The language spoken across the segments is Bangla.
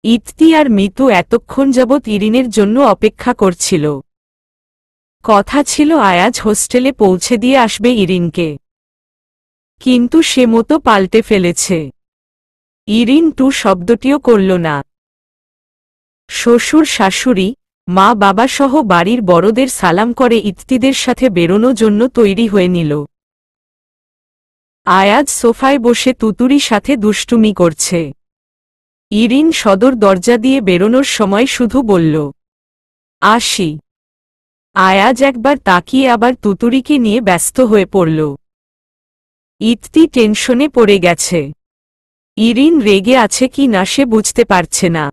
ইতি আর মিতু এতক্ষণ যাবৎ ইরিনের জন্য অপেক্ষা করছিল। কথা ছিল আয়াজ হোস্টেলে পৌঁছে দিয়ে আসবে ইরিনকে, কিন্তু সে মতো পাল্টে ফেলেছে। ইরিন টু শব্দটিও করল না। শ্বশুর শাশুড়ি মা বাবা সহ বাড়ির বড়দের সালাম করে ইতিদের সাথে বেরোনোর জন্য তৈরি হয়ে নিল। আয়াজ সোফায় বসে তুতুরির সাথে দুষ্টুমি করছে। ইরিন সদর দরজা দিয়ে বেরোনোর সময় শুধু বলল, আসি। আয়াজ একবার তাকিয়ে আবার তুতুরিকে নিয়ে ব্যস্ত হয়ে পড়ল। ইতি টেনশনে পড়ে গেছে। ইরিন রেগে আছে কি না সে বুঝতে পারছে না।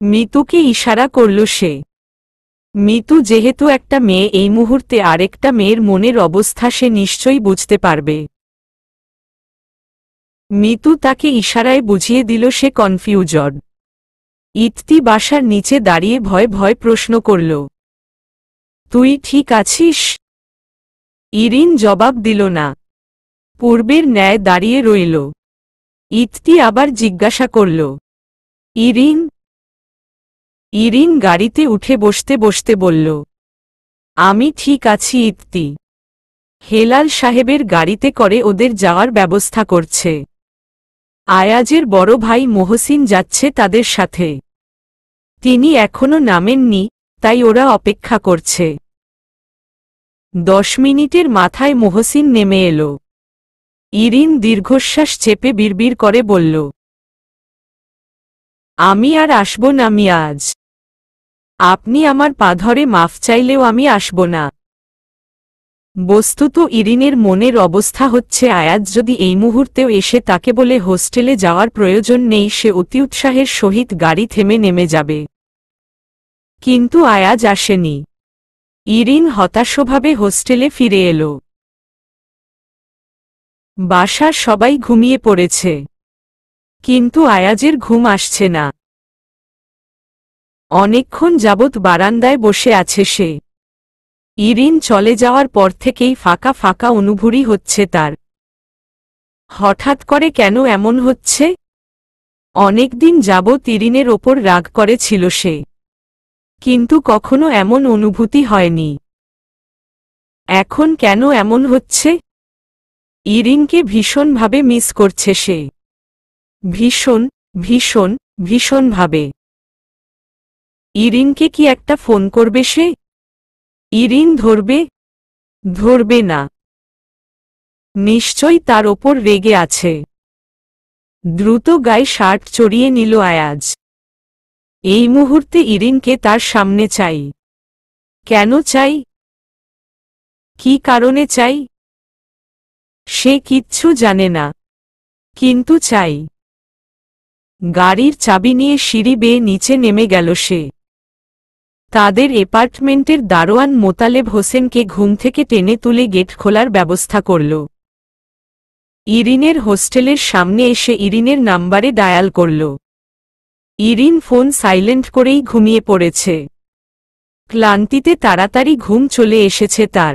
মিতুকে ইশারা করল সে। মিতু যেহেতু একটা মেয়ে, এই মুহূর্তে আরেকটা মেয়ের মনের অবস্থা সে নিশ্চয়ই বুঝতে পারবে। মিতু তাকে ইশারায় বুঝিয়ে দিল সে কনফিউজড। ইতি বাসার নিচে দাঁড়িয়ে ভয় ভয় প্রশ্ন করল, তুই ঠিক আছিস? ইরিন জবাব দিল না, পূর্বের ন্যায় দাঁড়িয়ে রইল। ইতি আবার জিজ্ঞাসা করল, ইরিন? ইরিন গাড়িতে উঠে বসতে বসতে বলল, আমি ঠিক আছি ইতি। হেলাল সাহেবের গাড়িতে করে ওদের যাওয়ার ব্যবস্থা করছে। আয়াজের বড় ভাই মোহসিন যাচ্ছে তাদের সাথে। তিনি এখনো নামেননি, তাই ওরা অপেক্ষা করছে। 10 মিনিটের মাথায় মোহসিন নেমে এলো। ইরিন দীর্ঘশ্বাস চেপে বিড়বিড় করে বলল, আমি আর আসব না মিয়াজ। আপনি আমার পা ধরে মাফ চাইলেও আমি আসব না। বস্তুত ইরিনের মনের অবস্থা হচ্ছে, আয়াজ যদি এই মুহূর্তেও এসে তাকে বলে হোস্টেলে যাওয়ার প্রয়োজন নেই, সে অতি উৎসাহের সহিত গাড়ি থেমে নেমে যাবে। কিন্তু আয়াজ আসেনি। ইরিন হতাশভাবে হোস্টেলে ফিরে এলো। বাসার সবাই ঘুমিয়ে পড়েছে, কিন্তু আয়াজের ঘুম আসছে না। অনেকক্ষণ যাবৎ বারান্দায় বসে আছে সে। ইরিন চলে যাওয়ার পর থেকেই ফাঁকা ফাঁকা অনুভূতি হচ্ছে তার। হঠাৎ করে কেন এমন হচ্ছে? অনেকদিন যাবৎ ইরিনের ওপর রাগ করেছিল সে, কিন্তু কখনো এমন অনুভূতি হয়নি। এখন কেন এমন হচ্ছে? ইরিনকে ভীষণভাবে মিস করছে সে। ভীষণ ভীষণ ভীষণভাবে। ইরিনকে কি একটা ফোন করবে সে? ইরিন ধরবে? ধরবে না। নিশ্চয়ই তার ওপর রেগে আছে। দ্রুত গায়ে শার্ট চড়িয়ে নিল আয়াজ। এই মুহূর্তে ইরিনকে তার সামনে চাই। কেন চাই? কি কারণে চাই? সে কিচ্ছু জানে না, কিন্তু চাই। গাড়ির চাবি নিয়ে সিঁড়ি বেয়ে নিচে নেমে গেল সে। তাদের অ্যাপার্টমেন্টের দারোয়ান মোতালেব হোসেনকে ঘুম থেকে টেনে তুলে গেট খোলার ব্যবস্থা করল। ইরিনের হোস্টেলের সামনে এসে ইরিনের নাম্বারে ডায়াল করল। ইরিন ফোন সাইলেন্ট করেই ঘুমিয়ে পড়েছে। ক্লান্তিতে তাড়াতাড়ি ঘুম চলে এসেছে তার।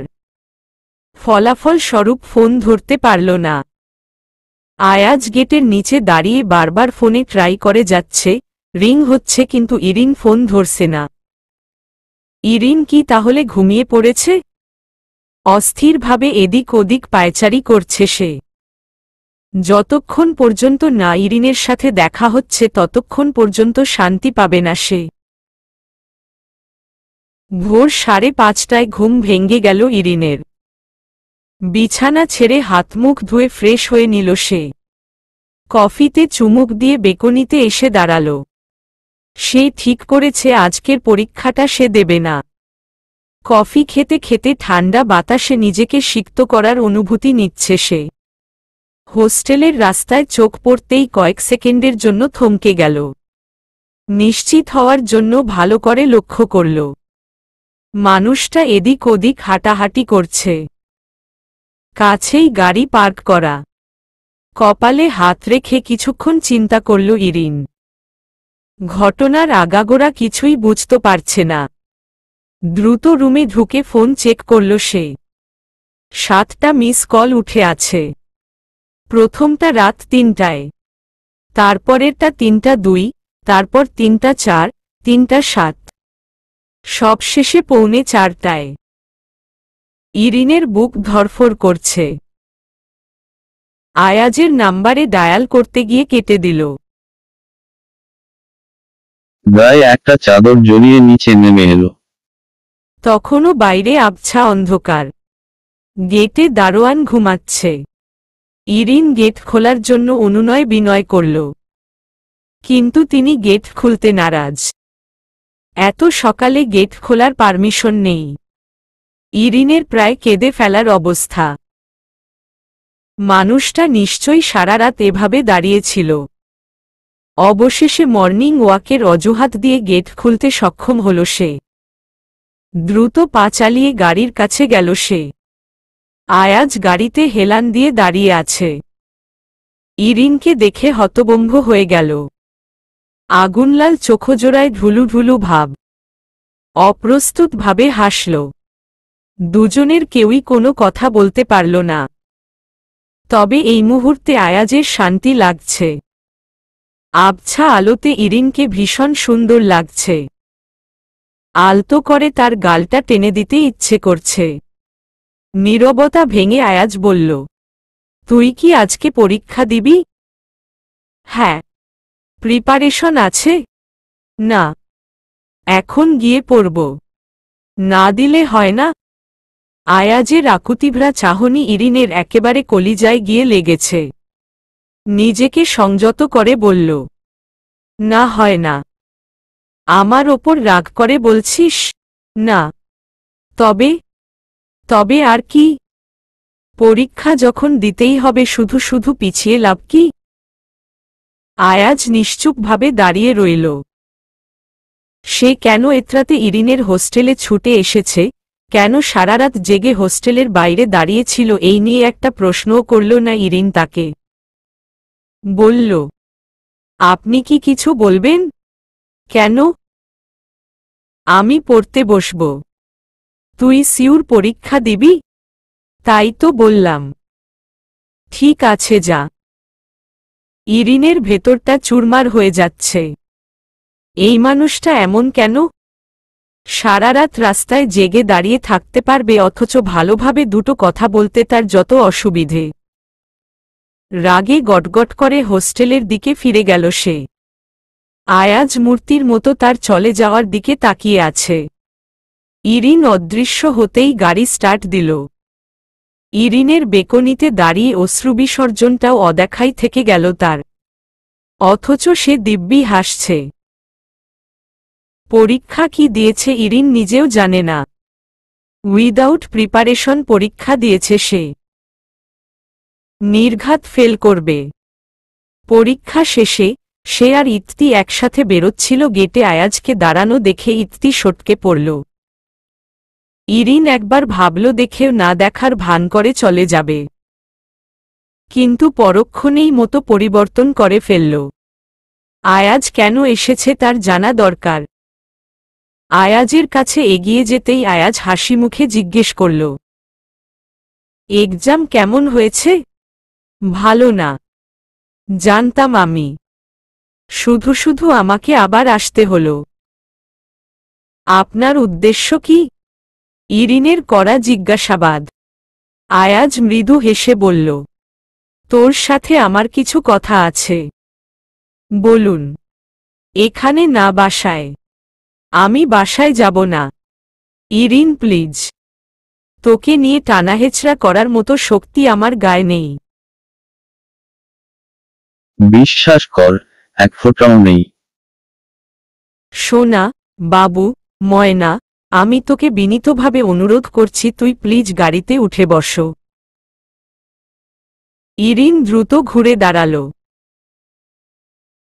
ফলাফল স্বরূপ ফোন ধরতে পারল না। আয়াজ গেটের নিচে দাঁড়িয়ে বারবার ফোনে ট্রাই করে যাচ্ছে, রিং হচ্ছে, কিন্তু ইরিন ফোন ধরছে না। ইরিন কি তাহলে ঘুমিয়ে পড়েছে? অস্থিরভাবে এদিক ওদিক পায়চারি করছে সে। যতক্ষণ পর্যন্ত না ইরিনের সাথে দেখা হচ্ছে ততক্ষণ পর্যন্ত শান্তি পাবে না সে। ভোর 5:30টায় ঘুম ভেঙে গেল ইরিনের। বিছানা ছেড়ে হাতমুখ ধুয়ে ফ্রেশ হয়ে নিল সে। কফিতে চুমুক দিয়ে বেকনিতে এসে দাঁড়াল। সে ঠিক করেছে আজকের পরীক্ষাটা সে দেবে না। কফি খেতে খেতে ঠান্ডা বাতাসে নিজেকে সিক্ত করার অনুভূতি নিচ্ছে সে। হোস্টেলের রাস্তায় চোখ পড়তেই কয়েক সেকেন্ডের জন্য থমকে গেল। নিশ্চিত হওয়ার জন্য ভালো করে লক্ষ্য করল। মানুষটা এদিক ওদিক হাঁটাহাঁটি করছে। কাছেই গাড়ি পার্ক করা। কপালে হাত রেখে কিছুক্ষণ চিন্তা করল ইরিন। ঘটনার আগাগোড়া কিছুই বুঝতে পারছে না। দ্রুত রুমে ঢুকে ফোন চেক করল সে। 7টা মিস কল উঠে আছে। প্রথমটা রাত 3টায়, তারপরেরটা 3টা 2, তারপর 3টা 4, 3টা 7, সবশেষে 3:45টায়। ইরিনের বুক ধড়ফড় করছে। আয়াজের নাম্বারে ডায়াল করতে গিয়ে কেটে দিল। গায়ে একটা চাদর জড়িয়ে নিচে নেমে এলো। তখনও বাইরে আবছা অন্ধকার। গেটে দারোয়ান ঘুমাচ্ছে। ইরিন গেট খোলার জন্য অনুনয় বিনয় করল, কিন্তু তিনি গেট খুলতে নারাজ। এত সকালে গেট খোলার পারমিশন নেই। ইরিনের প্রায় কেঁদে ফেলার অবস্থা। মানুষটা নিশ্চয়ই সারা রাত এভাবে দাঁড়িয়েছিল। অবশেষে মর্নিং ওয়াকের অজুহাত দিয়ে গেট খুলতে সক্ষম হল সে। দ্রুত পা চালিয়ে গাড়ির কাছে গেল সে। আয়াজ গাড়িতে হেলান দিয়ে দাঁড়িয়ে আছে। ইরিনকে দেখে হতভম্ব হয়ে গেল। আগুনলাল চোখজোড়ায় ঢুলু ঢুলু ভাব। অপ্রস্তুতভাবে হাসল। দুজনের কেউই কোনো কথা বলতে পারল না। তবে এই মুহূর্তে আয়াজের শান্তি লাগছে। আবছা আলোতে ইরিনকে ভীষণ সুন্দর লাগছে। আলতো করে তার গালটা টেনে দিতে ইচ্ছে করছে। নীরবতা ভেঙে আয়াজ বলল, তুই কি আজকে পরীক্ষা দিবি? হ্যাঁ। প্রিপারেশন আছে? না। এখন গিয়ে পড়ব। না দিলে হয় না? আয়াজের আকুতিভরা চাহনি ইরিনের একেবারে কলিজায় গিয়ে লেগেছে। নিজেকে সংযত করে বলল, না হয় না। আমার ওপর রাগ করে বলছিস? না। তবে? তবে আর কি? পরীক্ষা যখন দিতেই হবে শুধু শুধু পিছিয়ে লাভ কি? আয়াজ নিশ্চুপভাবে দাঁড়িয়ে রইল। সে কেন এত্রাতে ইরিনের হোস্টেলে ছুটে এসেছে, কেন সারারাত জেগে হোস্টেলের বাইরে দাঁড়িয়েছিল এই নিয়ে একটা প্রশ্নও করল না ইরিন তাকে। বলল, আপনি কি কিছু বলবেন? কেন? আমি পড়তে বসব। তুই সিউর পরীক্ষা দিবি? তাই তো বললাম। ঠিক আছে যা। ইরিনের ভেতরটা চুরমার হয়ে যাচ্ছে। এই মানুষটা এমন কেন? সারারাত রাস্তায় জেগে দাঁড়িয়ে থাকতে পারবে অথচ ভালোভাবে দুটো কথা বলতে তার যত অসুবিধে। রাগে গটগট করে হোস্টেলের দিকে ফিরে গেল সে। আয়াজ মূর্তির মতো তার চলে যাওয়ার দিকে তাকিয়ে আছে। ইরিন অদৃশ্য হতেই গাড়ি স্টার্ট দিল। ইরিনের বেকনিতে দাঁড়িয়ে অশ্রুবিসর্জনটাও অদেখাই থেকে গেল তার। অথচ সে দিব্যি হাসছে। পরীক্ষা কি দিয়েছে ইরিন নিজেও জানে না। উইদাউট প্রিপারেশন পরীক্ষা দিয়েছে সে। নির্ঘাত ফেল করবে। পরীক্ষা শেষে সে আর ইত্তি একসাথে বেরোচ্ছিল। গেটে আয়াজকে দাঁড়ানো দেখে ইত্তি সটকে পড়ল। ইরিন একবার ভাবল দেখেও না দেখার ভান করে চলে যাবে, কিন্তু পরক্ষণেই মতো পরিবর্তন করে ফেলল। আয়াজ কেন এসেছে তার জানা দরকার। আয়াজের কাছে এগিয়ে যেতেই আয়াজ হাসি মুখে জিজ্ঞেস করল, এক্সাম কেমন হয়েছে? ভালো না। জানতাম আমি। শুধু শুধু আমাকে আবার আসতে হলো। আপনার উদ্দেশ্য কি? ইরিনের করা জিজ্ঞাসাবাদ। আয়াজ মৃদু হেসে বলল, তোর সাথে আমার কিছু কথা আছে। বলুন। এখানে না বাসায়? আমি বাসায় যাব না। ইরিন প্লিজ। তোকে নিয়ে টানাহেচড়া করার মতো শক্তি আমার গায়ে নেই। বিশ্বাস কর, এক ফোঁটাও নেই। সোনা, বাবু, ময়না, আমি তোকে বিনীতভাবে অনুরোধ করছি তুই প্লিজ গাড়িতে উঠে বসো। ইরিন দ্রুত ঘুরে দাঁড়াল।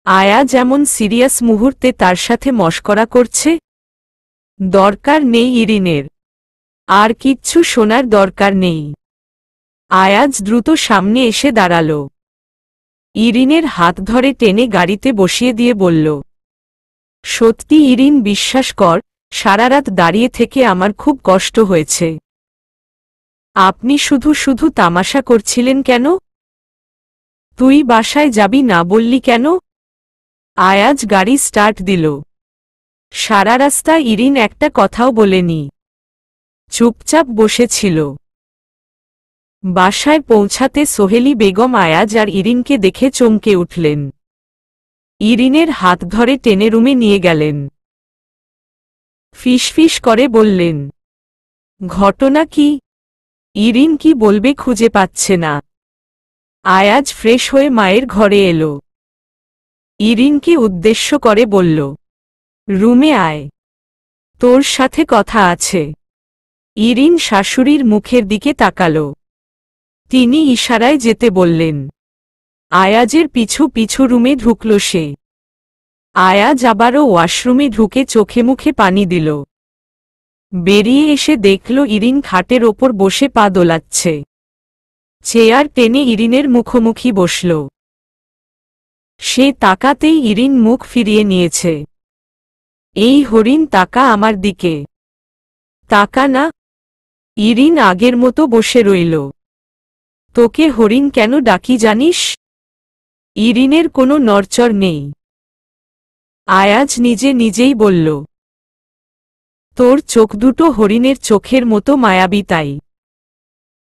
আয়াজ এমন সিরিয়াস মুহূর্তে তার সাথে মশকরা করছে। দরকার নেই ইরিনের। আর কিচ্ছু শোনার দরকার নেই। আয়াজ দ্রুত সামনে এসে দাঁড়াল। ইরিনের হাত ধরে টেনে গাড়িতে বসিয়ে দিয়ে বলল, সত্যি ইরিন বিশ্বাস কর, সারারাত দাঁড়িয়ে থেকে আমার খুব কষ্ট হয়েছে। আপনি শুধু শুধু তামাশা করছিলেন কেন? তুই বাসায় যাবি না বললি কেন? আয়াজ গাড়ি স্টার্ট দিল। সারা রাস্তা ইরিন একটা কথাও বলেনি, চুপচাপ বসেছিল। বাসায় পৌঁছাতে সোহেলি বেগম আয়াজ আর ইরিনকে দেখে চমকে উঠলেন। ইরিনের হাত ধরে টেনে রুমে নিয়ে গেলেন। ফিসফিস করে বললেন, ঘটনা কি? ইরিন কি বলবে খুঁজে পাচ্ছে না। আয়াজ ফ্রেশ হয়ে মায়ের ঘরে এলো। ইরিনকে উদ্দেশ্য করে বলল, রুমে আয়, তোর সাথে কথা আছে। ইরিন শাশুড়ির মুখের দিকে তাকাল। তিনি ইশারায় যেতে বললেন। আয়াজের পিছু পিছু রুমে ঢুকল সে। আয়াজ আবারও ওয়াশরুমে ঢুকে চোখে মুখে পানি দিল। বেরিয়ে এসে দেখল ইরিন খাটের ওপর বসে পা দোলাচ্ছে। চেয়ার টেনে ইরিনের মুখোমুখি বসল। সে তাকাতেই ইরিন মুখ ফিরিয়ে নিয়েছে। এই হরিণ, তাকা আমার দিকে। তাকা না। ইরিন আগের মতো বসে রইল। তোকে হরিণ কেন ডাকি জানিস? ইরিনের কোনো নড়চড় নেই। আয়াজ নিজে নিজেই বলল, তোর চোখ দুটো হরিণের চোখের মতো মায়াবী তাই।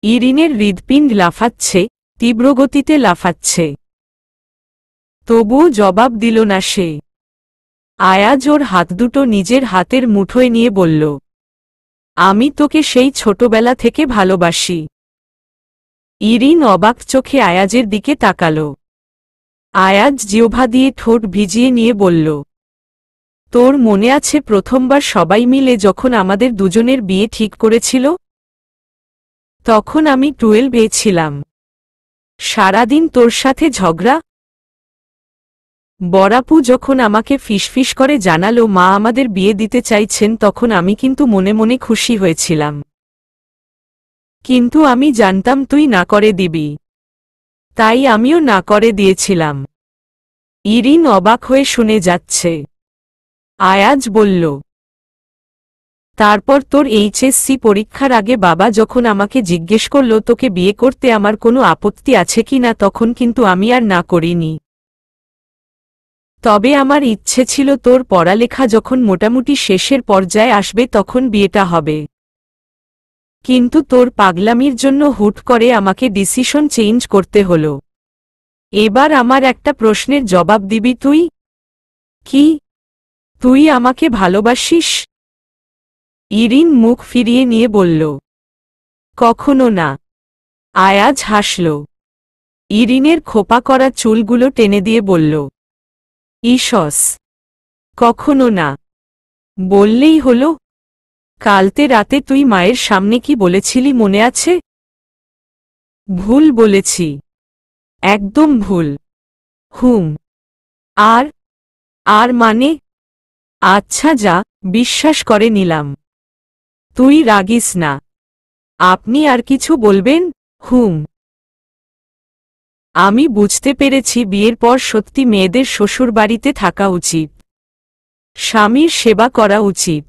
ইরিনের হৃৎপিণ্ড লাফাচ্ছে, তীব্রগতিতে লাফাচ্ছে। তবুও জবাব দিল না সে। আয়াজ ওর হাত দুটো নিজের হাতের মুঠোয় নিয়ে বলল, আমি তোকে সেই ছোটবেলা থেকে ভালোবাসি। ইরিন অবাক চোখে আয়াজের দিকে তাকাল। আয়াজ জিহ্বা দিয়ে ঠোঁট ভিজিয়ে নিয়ে বলল, তোর মনে আছে প্রথমবার সবাই মিলে যখন আমাদের দুজনের বিয়ে ঠিক করেছিল? তখন আমি 12 ছিলাম। সারাদিন তোর সাথে ঝগড়া। বড়াপু যখন আমাকে ফিসফিস করে জানালো মা আমাদের বিয়ে দিতে চাইছেন, তখন আমি কিন্তু মনে মনে খুশি হয়েছিলাম। কিন্তু আমি জানতাম তুই না করে দিবি, তাই আমিও না করে দিয়েছিলাম। ইরিন অবাক হয়ে শুনে যাচ্ছে। আয়াজ বলল, তারপর তোর এইচএসসি পরীক্ষার আগে বাবা যখন আমাকে জিজ্ঞেস করল তোকে বিয়ে করতে আমার কোনো আপত্তি আছে কি না, তখন কিন্তু আমি আর না করিনি। তবে আমার ইচ্ছে ছিল তোর পড়ালেখা যখন মোটামুটি শেষের পর্যায়ে আসবে তখন বিয়েটা হবে। কিন্তু তোর পাগলামির জন্য হুট করে আমাকে ডিসিশন চেঞ্জ করতে হলো। এবার আমার একটা প্রশ্নের জবাব দিবি তুই? কি? তুই আমাকে ভালোবাসিস? ইরিন মুখ ফিরিয়ে নিয়ে বলল, কখনো না। আয়াজ হাসল। ইরিনের খোপা করা চুলগুলো টেনে দিয়ে বলল, ইসস, কখনো না বললেই হলো। কালতে রাতে তুই মায়ের সামনে কি বলেছিলি মনে আছে? ভুল বলেছি, একদম ভুল। হুম। আর আর মানে? আচ্ছা যা, বিশ্বাস করে নিলাম। তুই রাগিস না। আপনি আর কিছু বলবেন? হুম। আমি বুঝতে পেরেছি বিয়ের পর সত্যি মেয়েদের শ্বশুরবাড়িতে থাকা উচিত, স্বামীর সেবা করা উচিত।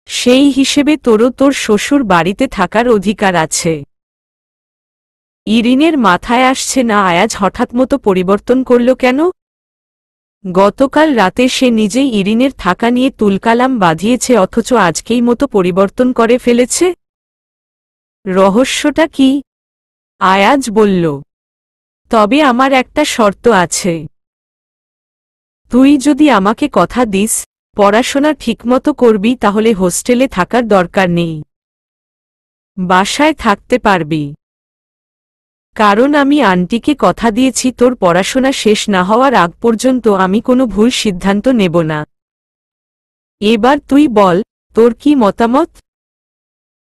সেই হিসেবে তোরও তোর শ্বশুর বাড়িতে থাকার অধিকার আছে। ইরিনের মাথায় আসছে না আয়াজ হঠাৎ মতো পরিবর্তন করল কেন। গতকাল রাতে সে নিজেই ইরিনের থাকা নিয়ে তুলকালাম বাঁধিয়েছে, অথচ আজকেই মতো পরিবর্তন করে ফেলেছে। রহস্যটা কি? আয়াজ বলল, তবে আমার একটা শর্ত আছে। তুই যদি আমাকে কথা দিস পড়াশোনা ঠিকমতো করবি তাহলে হোস্টেলে থাকার দরকার নেই, বাসায় থাকতে পারবি। কারণ আমি আন্টিকে কথা দিয়েছি তোর পড়াশোনা শেষ না হওয়ার আগ পর্যন্ত আমি কোনো ভুল সিদ্ধান্ত নেব না। এবার তুই বল, তোর কি মতামত?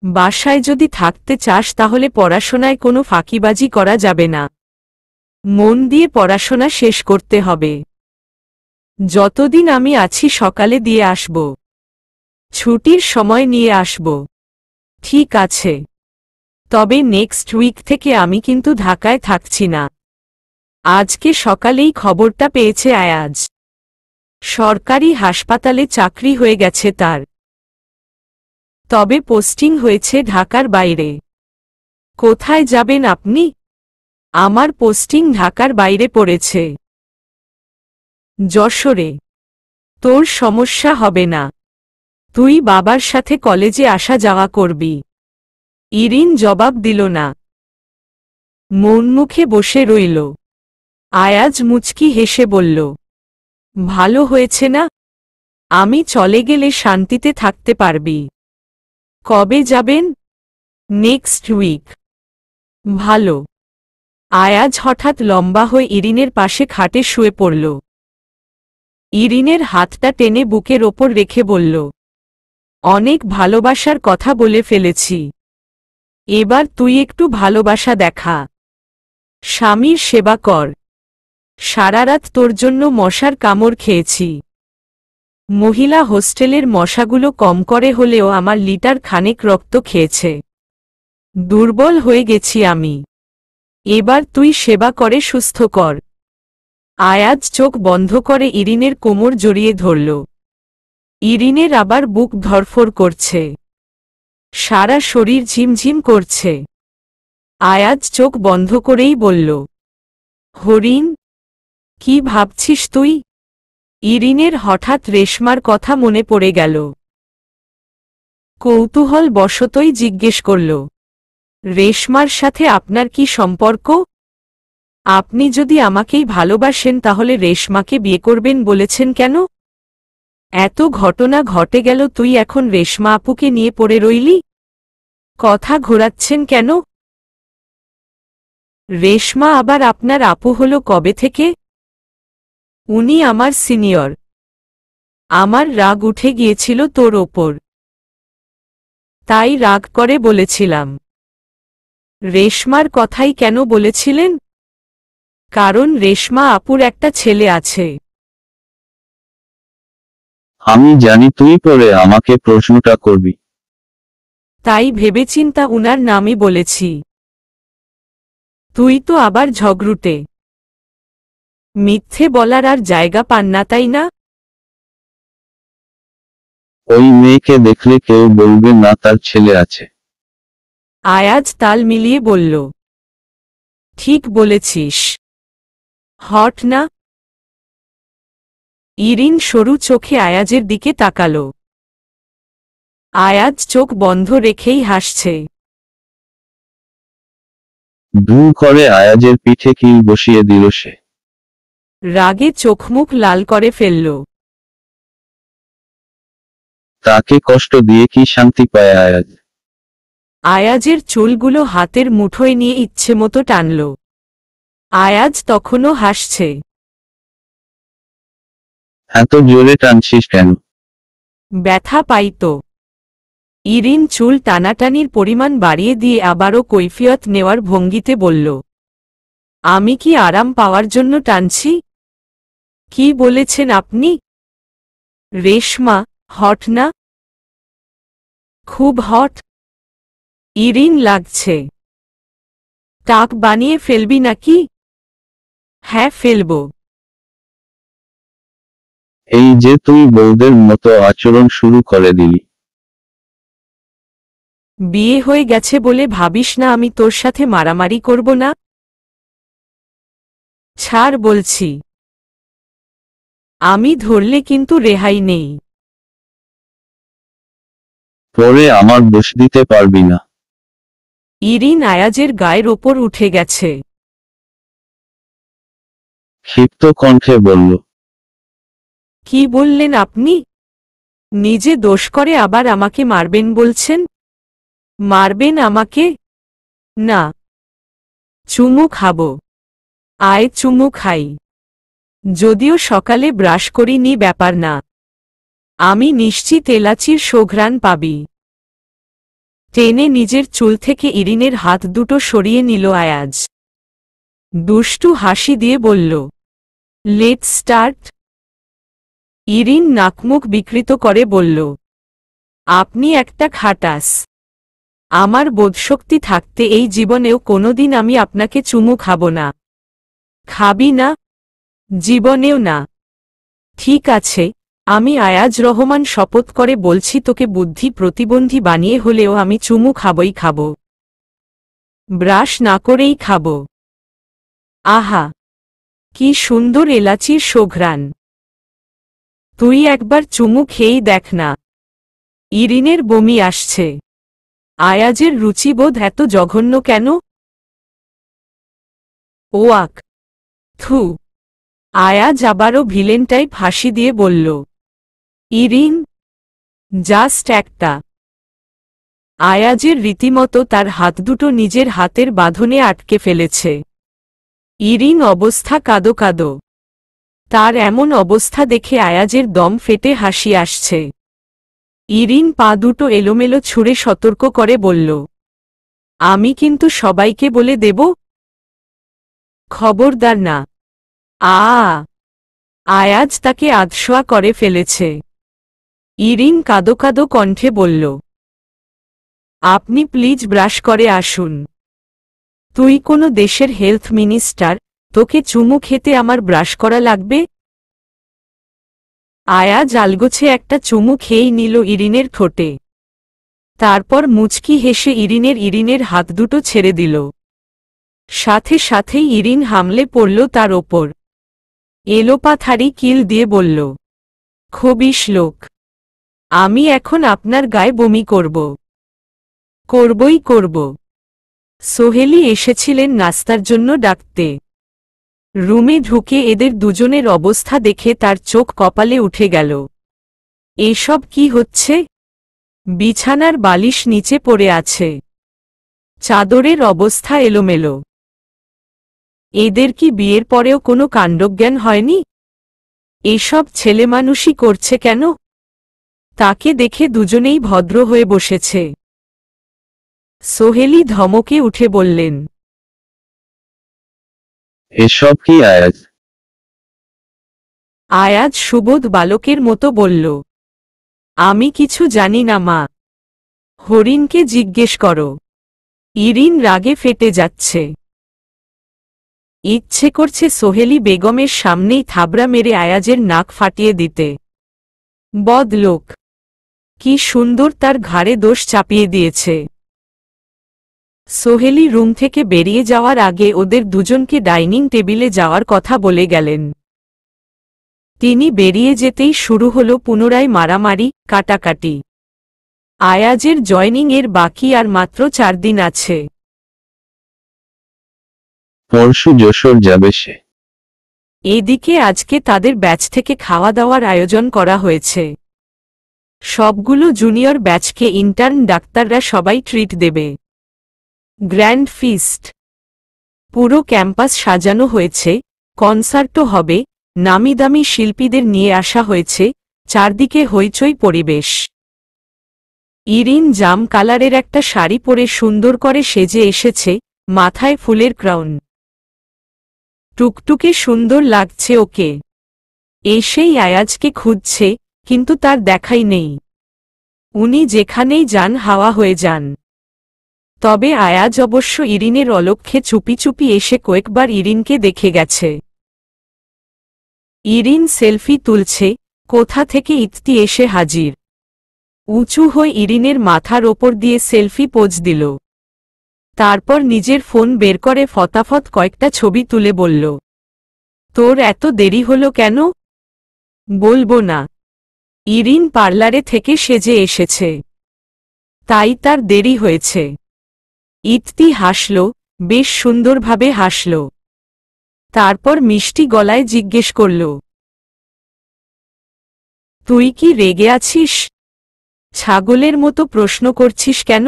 বাসায় যদি থাকতে চাস তাহলে পড়াশোনায় কোনো ফাঁকিবাজি করা যাবে না, মন দিয়ে পড়াশোনা শেষ করতে হবে। যতদিন আমি আছি সকালে দিয়ে আসব, ছুটির সময় নিয়ে আসব। ঠিক আছে, তবে নেক্সট উইক থেকে আমি কিন্তু ঢাকায় থাকছি না। আজকে সকালেই খবরটা পেয়েছে আয়াজ। সরকারি হাসপাতালে চাকরি হয়ে গেছে তার। তবে পোস্টিং হয়েছে ঢাকার বাইরে। কোথায় যাবেন আপনি? আমার পোস্টিং ঢাকার বাইরে পড়েছে। যশোরে। তোর সমস্যা হবে না, তুই বাবার সাথে কলেজে আসা যাওয়া করবি। ইরিন জবাব দিল না, মন মুখে বসে রইল। আয়াজ মুচকি হেসে বলল, ভালো হয়েছে না, আমি চলে গেলে শান্তিতে থাকতে পারবি। কবে যাবেন? Next week. ভালো। আয়াজ হঠাৎ লম্বা হয়ে ইরিনের পাশে খাটে শুয়ে পড়ল। ইরিনের হাতটা টেনে বুকের ওপর রেখে বলল, অনেক ভালোবাসার কথা বলে ফেলেছি, এবার তুই একটু ভালোবাসা দেখা। স্বামীর সেবা কর। সারারাত তোর জন্য মশার কামড় খেয়েছি। মহিলা হোস্টেলের মশাগুলো কম করে হলেও আমার লিটার খানেক রক্ত খেয়েছে। দুর্বল হয়ে গেছি আমি, এবার তুই সেবা করে সুস্থ কর। আয়াজ চোখ বন্ধ করে ইরিনের কোমর জড়িয়ে ধরল। ইরিনের আবার বুক ধরফর করছে, সারা শরীর ঝিমঝিম করছে। আয়াজ চোখ বন্ধ করেই বলল, হরিণ, কি ভাবছিস তুই? ইরিনের হঠাৎ রেশমার কথা মনে পড়ে গেল। কৌতূহল বশতই জিজ্ঞেস করল, রেশমার সাথে আপনার কি সম্পর্ক? আপনি যদি আমাকেই ভালোবাসেন তাহলে রেশমাকে বিয়ে করবেন বলেছেন কেন? এত ঘটনা ঘটে গেল, তুই এখন রেশমা আপুকে নিয়ে পড়ে রইলি? কথা ঘোরাচ্ছেন কেন? রেশমা আবার আপনার আপু হলো কবে থেকে? উনি আমার সিনিয়র। আমার রাগ উঠে গিয়েছিল তোর ওপর, তাই রাগ করে বলেছিলাম। রেশমার কথাই কেন বলেছিলেন? কারণ রেশমা আপুর একটা ছেলে আছে। আমি জানি তুই পরে আমাকে প্রশ্নটা করবি। তাই ভেবেচিন্তা উনার নামই বলেছি। তুই তো আবার ঝগড়ুটে, মিথ্যে বলার আর জায়গা পান না, তাই না? ওই মেয়েকে দেখলে কেউ বলবে না তার ছেলে আছে। আয়াজ তাল মিলিয়ে বলল, ঠিক বলেছিস। হট না? ইরিন সরু চোখে আয়াজের দিকে তাকাল। আয়াজ চোখ বন্ধ রেখেই হাসছে। দূর করে আয়াজের পিঠে কিল বসিয়ে দিল সে। রাগে চোখমুখ লাল করে ফেলল। তাকে কষ্ট দিয়ে কি শান্তি পায় আয়াজ? আয়াজের চুলগুলো হাতের মুঠোয় নিয়ে ইচ্ছেমতো টানল। আয়াজ তখনও হাসছে। এত জোরে টানছিস কেন? ব্যথা পাইত। ইরিন চুল টানাটানির পরিমাণ বাড়িয়ে দিয়ে আবারও কৈফিয়ত নেওয়ার ভঙ্গিতে বলল, আমি কি আরাম পাওয়ার জন্য টানছি? কি বলেছেন আপনি? রেশমা, হট না? খুব হট। ইরিন লাগছে। টাক বানিয়ে ফেলবি নাকি? হ্যাঁ, ফেলব। এই যে তুই বউদের মতো আচরণ শুরু করে দিলি। বিয়ে হয়ে গেছে বলে ভাবিস না আমি তোর সাথে মারামারি করব না? ছাড় বলছি। আমি ধরলে কিন্তু রেহাই নেই। পরে আমার দোষ দিতে পারবি না। ইরিন আয়াজের গায়ের ওপর উঠে গেছে। ক্ষিপ্ত কণ্ঠে বলল, কি বললেন আপনি? নিজে দোষ করে আবার আমাকে মারবেন বলছেন? মারবেন আমাকে? না। চুমু খাব। আয় চুমু খাই। যদিও সকালে ব্রাশ করিনি, ব্যাপার না। আমি নিশ্চিত এলাচির সুঘ্রাণ পাবি। টেনে নিজের চুল থেকে ইরিনের হাত দুটো সরিয়ে নিল আয়াজ। দুষ্টু হাসি দিয়ে বলল, লেটস স্টার্ট। ইরিন নাকমুখ বিকৃত করে বলল, আপনি একটা খাটাস। আমার বোধশক্তি থাকতে এই জীবনেও কোনোদিন আমি আপনাকে চুমু খাব না। খাবি না? জীবনেও না। ঠিক আছে, আমি আয়াজ রহমান শপথ করে বলছি, তোকে বুদ্ধি প্রতিবন্ধী বানিয়ে হলেও আমি চুমু খাবই খাব। ব্রাশ না করেই খাব। আহা, কি সুন্দর এলাচির সুঘ্রাণ। তুই একবার চুমু খেয়েই দেখ না। ইরিনের বমি আসছে। আয়াজের রুচিবোধ এত জঘন্য কেন? ওয়াক! থু! আয়াজ আবারও ভিলেন টাইপ হাসি দিয়ে বলল। ইরিন, জাস্ট একটা। আয়াজের রীতিমতো তার হাত দুটো নিজের হাতের বাঁধনে আটকে ফেলেছে। ইরিন অবস্থা কাদো কাদো। তার এমন অবস্থা দেখে আয়াজের দম ফেটে হাসি আসছে। ইরিন পা দুটো এলোমেলো ছুঁড়ে সতর্ক করে বলল, আমি কিন্তু সবাইকে বলে দেব। খবরদার না। আয়াজ তাকে আধশোয়া করে ফেলেছে। ইরিন কাদো কাদো কণ্ঠে বলল, আপনি প্লিজ ব্রাশ করে আসুন। তুই কোনো দেশের হেলথ মিনিস্টার, তোকে চুমু খেতে আমার ব্রাশ করা লাগবে? আয়াজ আলগোছে একটা চুমু খেয়েই নিল ইরিনের ঠোঁটে। তারপর মুচকি হেসে ইরিনের হাত দুটো ছেড়ে দিল। সাথে সাথেই ইরিন হামলে পড়ল তার ওপর। এলোপাথারি কিল দিয়ে বলল, খবিশ লোক, আমি এখন আপনার গায়ে বমি করব। করবই করব। সোহেলি এসেছিলেন নাস্তার জন্য ডাকতে। রুমে ঢুকে এদের দুজনের অবস্থা দেখে তার চোখ কপালে উঠে গেল। এসব কি হচ্ছে? বিছানার বালিশ নিচে পড়ে আছে। চাদরের অবস্থা এলোমেলো। এদের কি বিয়ের পরেও কোনো কাণ্ডজ্ঞান হয়নি? এসব ছেলেমানুষই করছে কেন? তাকে দেখে দুজনেই ভদ্র হয়ে বসেছে। সোহেলি ধমকে উঠে বললেন, এসব কি আয়াজ? আয়াজ সুবোধ বালকের মতো বলল, আমি কিছু জানি না মা। হরিণকে জিজ্ঞেস করো। ইরিন রাগে ফেটে যাচ্ছে। ইচ্ছে করছে সোহেলি বেগমের সামনেই থাবড়া মেরে আয়াজের নাক ফাটিয়ে দিতে। বদলোক! কি সুন্দর তার ঘাড়ে দোষ চাপিয়ে দিয়েছে। সোহেলি রুম থেকে বেরিয়ে যাওয়ার আগে ওদের দুজনকে ডাইনিং টেবিলে যাওয়ার কথা বলে গেলেন। তিনি বেরিয়ে যেতেই শুরু হলো পুনরায় মারামারি, কাটাকাটি। আয়াজের জয়নিং এর বাকি আর মাত্র 4 দিন আছে। পরশু যশোর যাবে সে। এদিকে আজকে তাদের ব্যাচ থেকে খাওয়া দাওয়ার আয়োজন করা হয়েছে। সবগুলো জুনিয়র ব্যাচকে ইন্টার্ন ডাক্তাররা সবাই ট্রিট দেবে। Grand feast. পুরো ক্যাম্পাস সাজানো হয়েছে, কনসার্টও হবে, নামিদামি শিল্পীদের নিয়ে আসা হয়েছে, চারদিকে হইচই পরিবেশ। ইরিন জাম কালারের একটা শাড়ি পরে সুন্দর করে সেজে এসেছে, মাথায় ফুলের ক্রাউন। টুকটুকে সুন্দর লাগছে ওকে। এসেই আয়াজকে খুঁজছে, কিন্তু তার দেখাই নেই। উনি যেখানেই যান হাওয়া হয়ে যান। তবে আয়াজ অবশ্য ইরিনের অলক্ষ্যে চুপি চুপি এসে কয়েকবার ইরিনকে দেখে গেছে। ইরিন সেলফি তুলছে, কোথা থেকে ইত্তি এসে হাজির। উঁচু হয়ে ইরিনের মাথার ওপর দিয়ে সেলফি পোজ দিল। তারপর নিজের ফোন বের করে ফটাফট কয়েকটা ছবি তুলে বলল, তোর এত দেরি হলো কেন? বলবো না। ইরিন পার্লারে থেকে সেজে এসেছে, তাই তার দেরি হয়েছে। ইত্তি হাসল, বেশ সুন্দরভাবে হাসল। তারপর মিষ্টি গলায় জিজ্ঞেস করল, তুই কি রেগে আছিস? ছাগলের মতো প্রশ্ন করছিস কেন?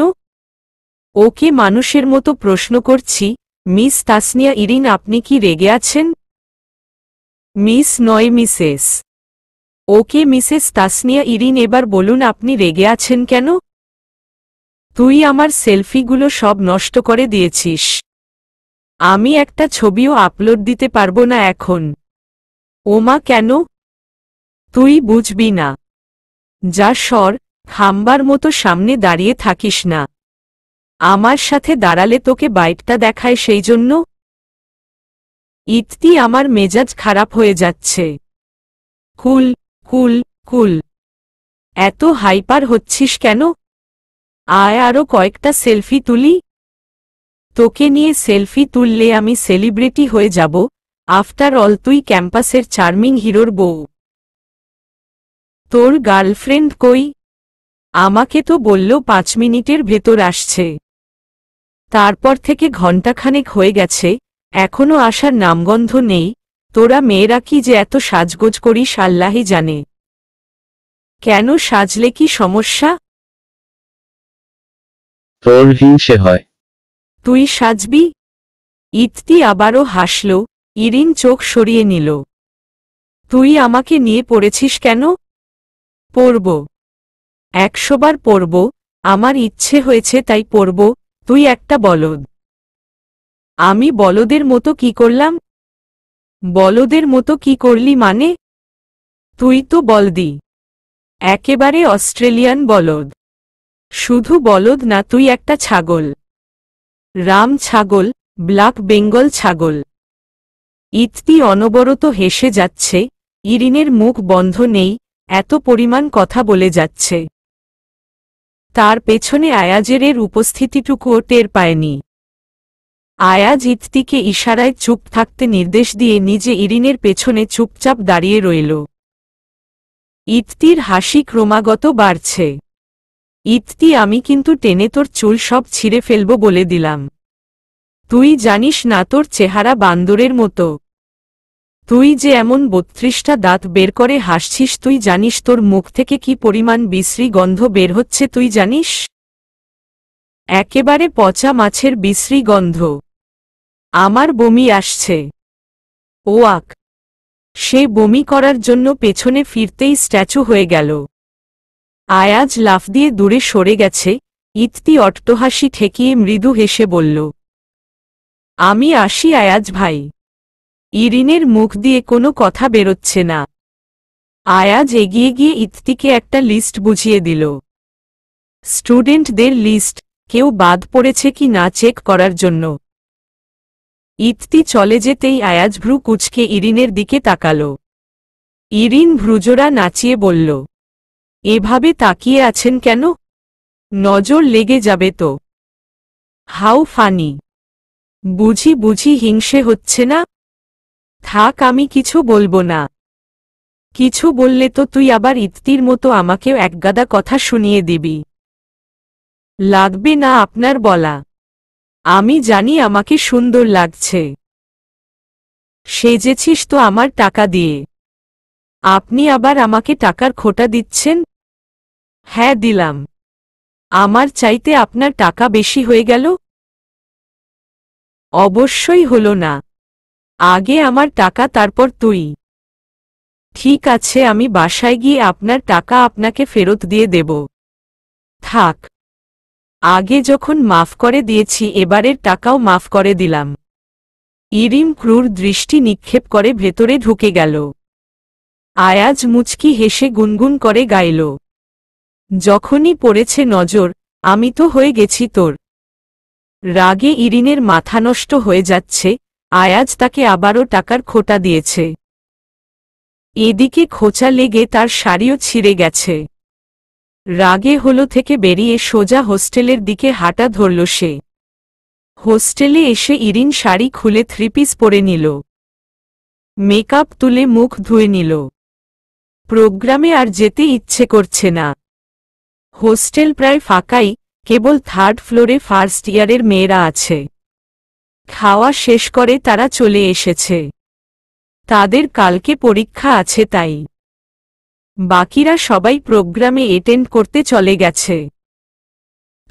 ওকে মানুষের মতো প্রশ্ন করছি, মিস তাসনিয়া ইরিন, আপনি কি রেগে আছেন? মিস নয় Mrs. Okay Mrs Tasnia Irin, এবার বলুন আপনি রেগে আছেন কেন? তুই আমার সেলফিগুলো সব নষ্ট করে দিয়েছিস। আমি একটা ছবিও আপলোড দিতে পারবো না এখন। ওমা, কেন? তুই বুঝবি না। যা সর, খাম্বার মতো সামনে দাঁড়িয়ে থাকিস না। আমার সাথে দাঁড়ালে তোকে বাইকটা দেখায় সেই জন্য। ইত্তি, আমার মেজাজ খারাপ হয়ে যাচ্ছে। কুল কুল কুল। এত হাইপার হচ্ছিস কেন? আয় আরও কয়েকটা সেলফি তুলি। তোকে নিয়ে সেলফি তুললে আমি সেলিব্রিটি হয়ে যাব। আফটার অল তুই ক্যাম্পাসের চার্মিং হিরোর বউ। তোর গার্লফ্রেন্ড কই? আমাকে তো বলল 5 মিনিটের ভেতর আসছে। তারপর থেকে ঘণ্টাখানেক হয়ে গেছে, এখনো আসার নামগন্ধ নেই। তোরা মেয়েরা কি যে এত সাজগোজ করিস আল্লাহই জানে। কেন সাজলে কি সমস্যা? তোর হিংসে হয়। তুই সাজবি? ইতি আবারও হাসল। ইরিন চোখ সরিয়ে নিল। তুই আমাকে নিয়ে পড়েছিস কেন? পড়ব। 100 বার পড়ব, আমার ইচ্ছে হয়েছে তাই পড়ব। তুই একটা বলদ। আমি বলদের মতো কি করলাম? বলদের মতো কি করলি মানে? তুই তো বলদি। একেবারে অস্ট্রেলিয়ান বলদ। শুধু বলদ না, তুই একটা ছাগল। রাম ছাগল, ব্ল্যাক বেঙ্গল ছাগল। ইতি অনবরত হেসে যাচ্ছে। ইরিনের মুখ বন্ধ নেই, এত পরিমাণ কথা বলে যাচ্ছে। তার পেছনে আয়াজের উপস্থিতিটুকুও টের পায়নি। আয়াজ ইতিকে ইশারায় চুপ থাকতে নির্দেশ দিয়ে নিজে ইরিনের পেছনে চুপচাপ দাঁড়িয়ে রইল। ইতির হাসি ক্রমাগত বাড়ছে। ইতি, আমি কিন্তু টেনে তোর চুল সব ছিঁড়ে ফেলব বলে দিলাম। তুই জানিস না তোর চেহারা বান্দরের মতো। তুই যে এমন 32টা দাঁত বের করে হাসছিস, তুই জানিস তোর মুখ থেকে কি পরিমাণ বিশ্রী গন্ধ বের হচ্ছে তুই জানিস? একেবারে পচা মাছের বিশ্রী গন্ধ। আমার বমি আসছে। ওয়াক! সে বমি করার জন্য পেছনে ফিরতেই স্ট্যাচু হয়ে গেল। আয়াজ লাফ দিয়ে দূরে সরে গেছে। ইতি অট্টহাসি ঠেকিয়ে মৃদু হেসে বলল, আমি আসি আয়াজ ভাই। ইরিনের মুখ দিয়ে কোনো কথা বেরোচ্ছে না। আয়াজ এগিয়ে গিয়ে ইতিকে একটা লিস্ট বুঝিয়ে দিল। স্টুডেন্টদের লিস্ট, কেউ বাদ পড়েছে কি না চেক করার জন্য। ইতি চলে যেতেই আয়াজ ভ্রু কুঁচকে ইরিনের দিকে তাকাল। ইরিন ভ্রুজোড়া নাচিয়ে বলল, এভাবে তাকিয়ে আছেন কেন? নজর লেগে যাবে তো। How funny. বুঝি বুঝি হিংসে হচ্ছে না? থাক, আমি কিছু বলবো না। কিছু বললে তো তুই আবার ইতির মতো আমাকেও একগাদা কথা শুনিয়ে দিবি। লাগবে না আপনার বলা। আমি জানি আমাকে সুন্দর লাগছে। সেজেছিস তো আমার টাকা দিয়ে। আপনি আবার আমাকে টাকার খোটা দিচ্ছেন? হ্যাঁ দিলাম। আমার চাইতে আপনার টাকা বেশি হয়ে গেল? অবশ্যই হলো না। আগে আমার টাকা, তারপর তুই। ঠিক আছে, আমি বাসায় গিয়ে আপনার টাকা আপনাকে ফেরত দিয়ে দেব। থাক, আগে যখন মাফ করে দিয়েছি এবারের টাকাও মাফ করে দিলাম। ইরিন ক্রূর দৃষ্টি নিক্ষেপ করে ভেতরে ঢুকে গেল। আয়াজ মুচকি হেসে গুনগুন করে গাইল, যখনই পড়েছে নজর, আমি তো হয়ে গেছি তোর। রাগে ইরিনের মাথা নষ্ট হয়ে যাচ্ছে। আয়াজ তাকে আবারও টাকার খোটা দিয়েছে। এদিকে খোঁচা লেগে তার শাড়িও ছিঁড়ে গেছে। রাগে হলো থেকে বেরিয়ে সোজা হোস্টেলের দিকে হাঁটা ধরল সে। হোস্টেলে এসে ইরিন শাড়ি খুলে 3 পিস পরে নিল। মেকআপ তুলে মুখ ধুয়ে নিল। প্রোগ্রামে আর যেতে ইচ্ছে করছে না। হোস্টেল প্রায় ফাঁকাই, কেবল 3rd ফ্লোরে ফার্স্ট ইয়ারের মেয়েরা আছে। খাওয়া শেষ করে তারা চলে এসেছে। তাদের কালকে পরীক্ষা আছে তাই। বাকিরা সবাই প্রোগ্রামে অ্যাটেন্ড করতে চলে গেছে।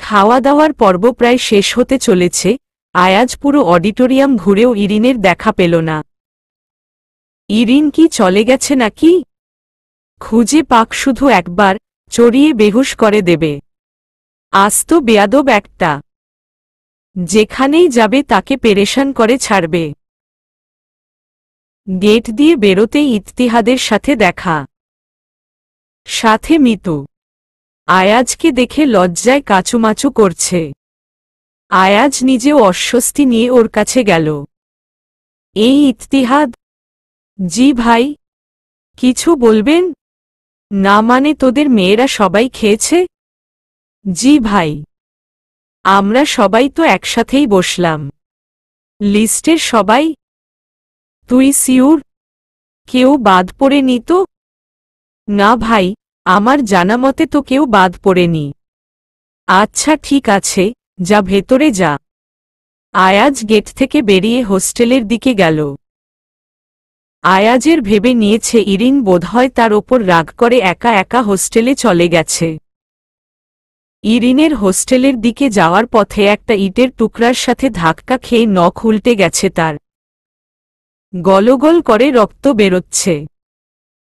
খাওয়া দাওয়ার পর্ব প্রায় শেষ হতে চলেছে। আয়াজ পুরো অডিটোরিয়াম ঘুরেও ইরিনের দেখা পেল না। ইরিন কি চলে গেছে নাকি? খুঁজে পাক শুধু একবার, চড়িয়ে বেহুশ করে দেবে। আস্ত বেয়াদব একটা। যেখানেই যাবে তাকে পেরেশান করে ছাড়বে। গেট দিয়ে বেরোতেই ইতিহাদের সাথে দেখা। সাথে মিতু। আয়াজকে দেখে লজ্জায় কাচুমাচু করছে। আয়াজ নিজেও অস্বস্তি নিয়ে ওর কাছে গেল। এই ইতিহাদ। জি ভাই। কিছু বলবেন? না মানে তোদের মেয়েরা সবাই খেয়েছে? জি ভাই। আমরা সবাই তো একসাথেই বসলাম। লিস্টের সবাই? তুই সিউর? কেউ বাদ পড়ে নি তো? না ভাই, আমার জানা মতে তো কেউ বাদ পড়েনি। আচ্ছা ঠিক আছে, যা ভেতরে যা। আয়াজ গেট থেকে বেরিয়ে হোস্টেলের দিকে গেল। আয়াজের ভেবে নিয়েছে ইরিন বোধহয় তার ওপর রাগ করে একা একা হোস্টেলে চলে গেছে। ইরিনের হোস্টেলের দিকে যাওয়ার পথে একটা ইটের টুকরার সাথে ধাক্কা খেয়ে নখ উল্টে গেছে তার। গলগল করে রক্ত বেরোচ্ছে।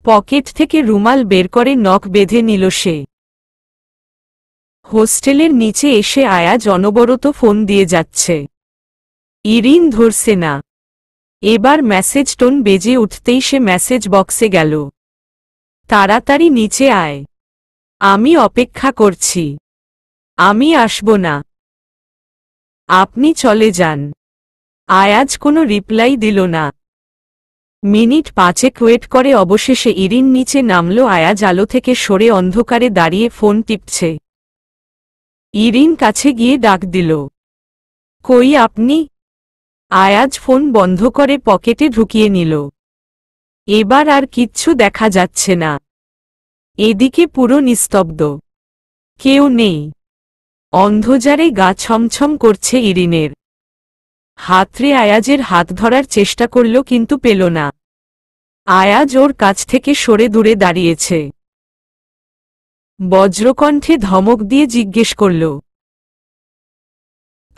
পকেট থেকে রুমাল বের করে নখ বেঁধে নিল সে। হোস্টেলের নিচে এসে আয়াজ অনবরত ফোন দিয়ে যাচ্ছে। ইরিন ধরছে না। এবার মেসেজ টোন বেজে উঠতেই সে মেসেজ বক্সে গেল। তাড়াতাড়ি নিচে আয়, আমি অপেক্ষা করছি। আমি আসব না, আপনি চলে যান। আয়াজ কোনো রিপ্লাই দিল না। মিনিট 5 ওয়েট করে অবশেষে ইরিন নিচে নামল। আয়াজ আলো থেকে সরে অন্ধকারে দাঁড়িয়ে ফোন টিপছে। ইরিন কাছে গিয়ে ডাক দিল, কই আপনি? আয়াজ ফোন বন্ধ করে পকেটে ঢুকিয়ে নিল। এবার আর কিচ্ছু দেখা যাচ্ছে না। এদিকে পুরো নিস্তব্ধ, কেউ নেই। অন্ধকারে গা ছমছম করছে ইরিনের। হাতরে আয়াজের হাত ধরার চেষ্টা করল কিন্তু পেল না। আয়াজ ওর কাছ থেকে সরে দূরে দাঁড়িয়েছে। বজ্রকণ্ঠে ধমক দিয়ে জিজ্ঞেস করল,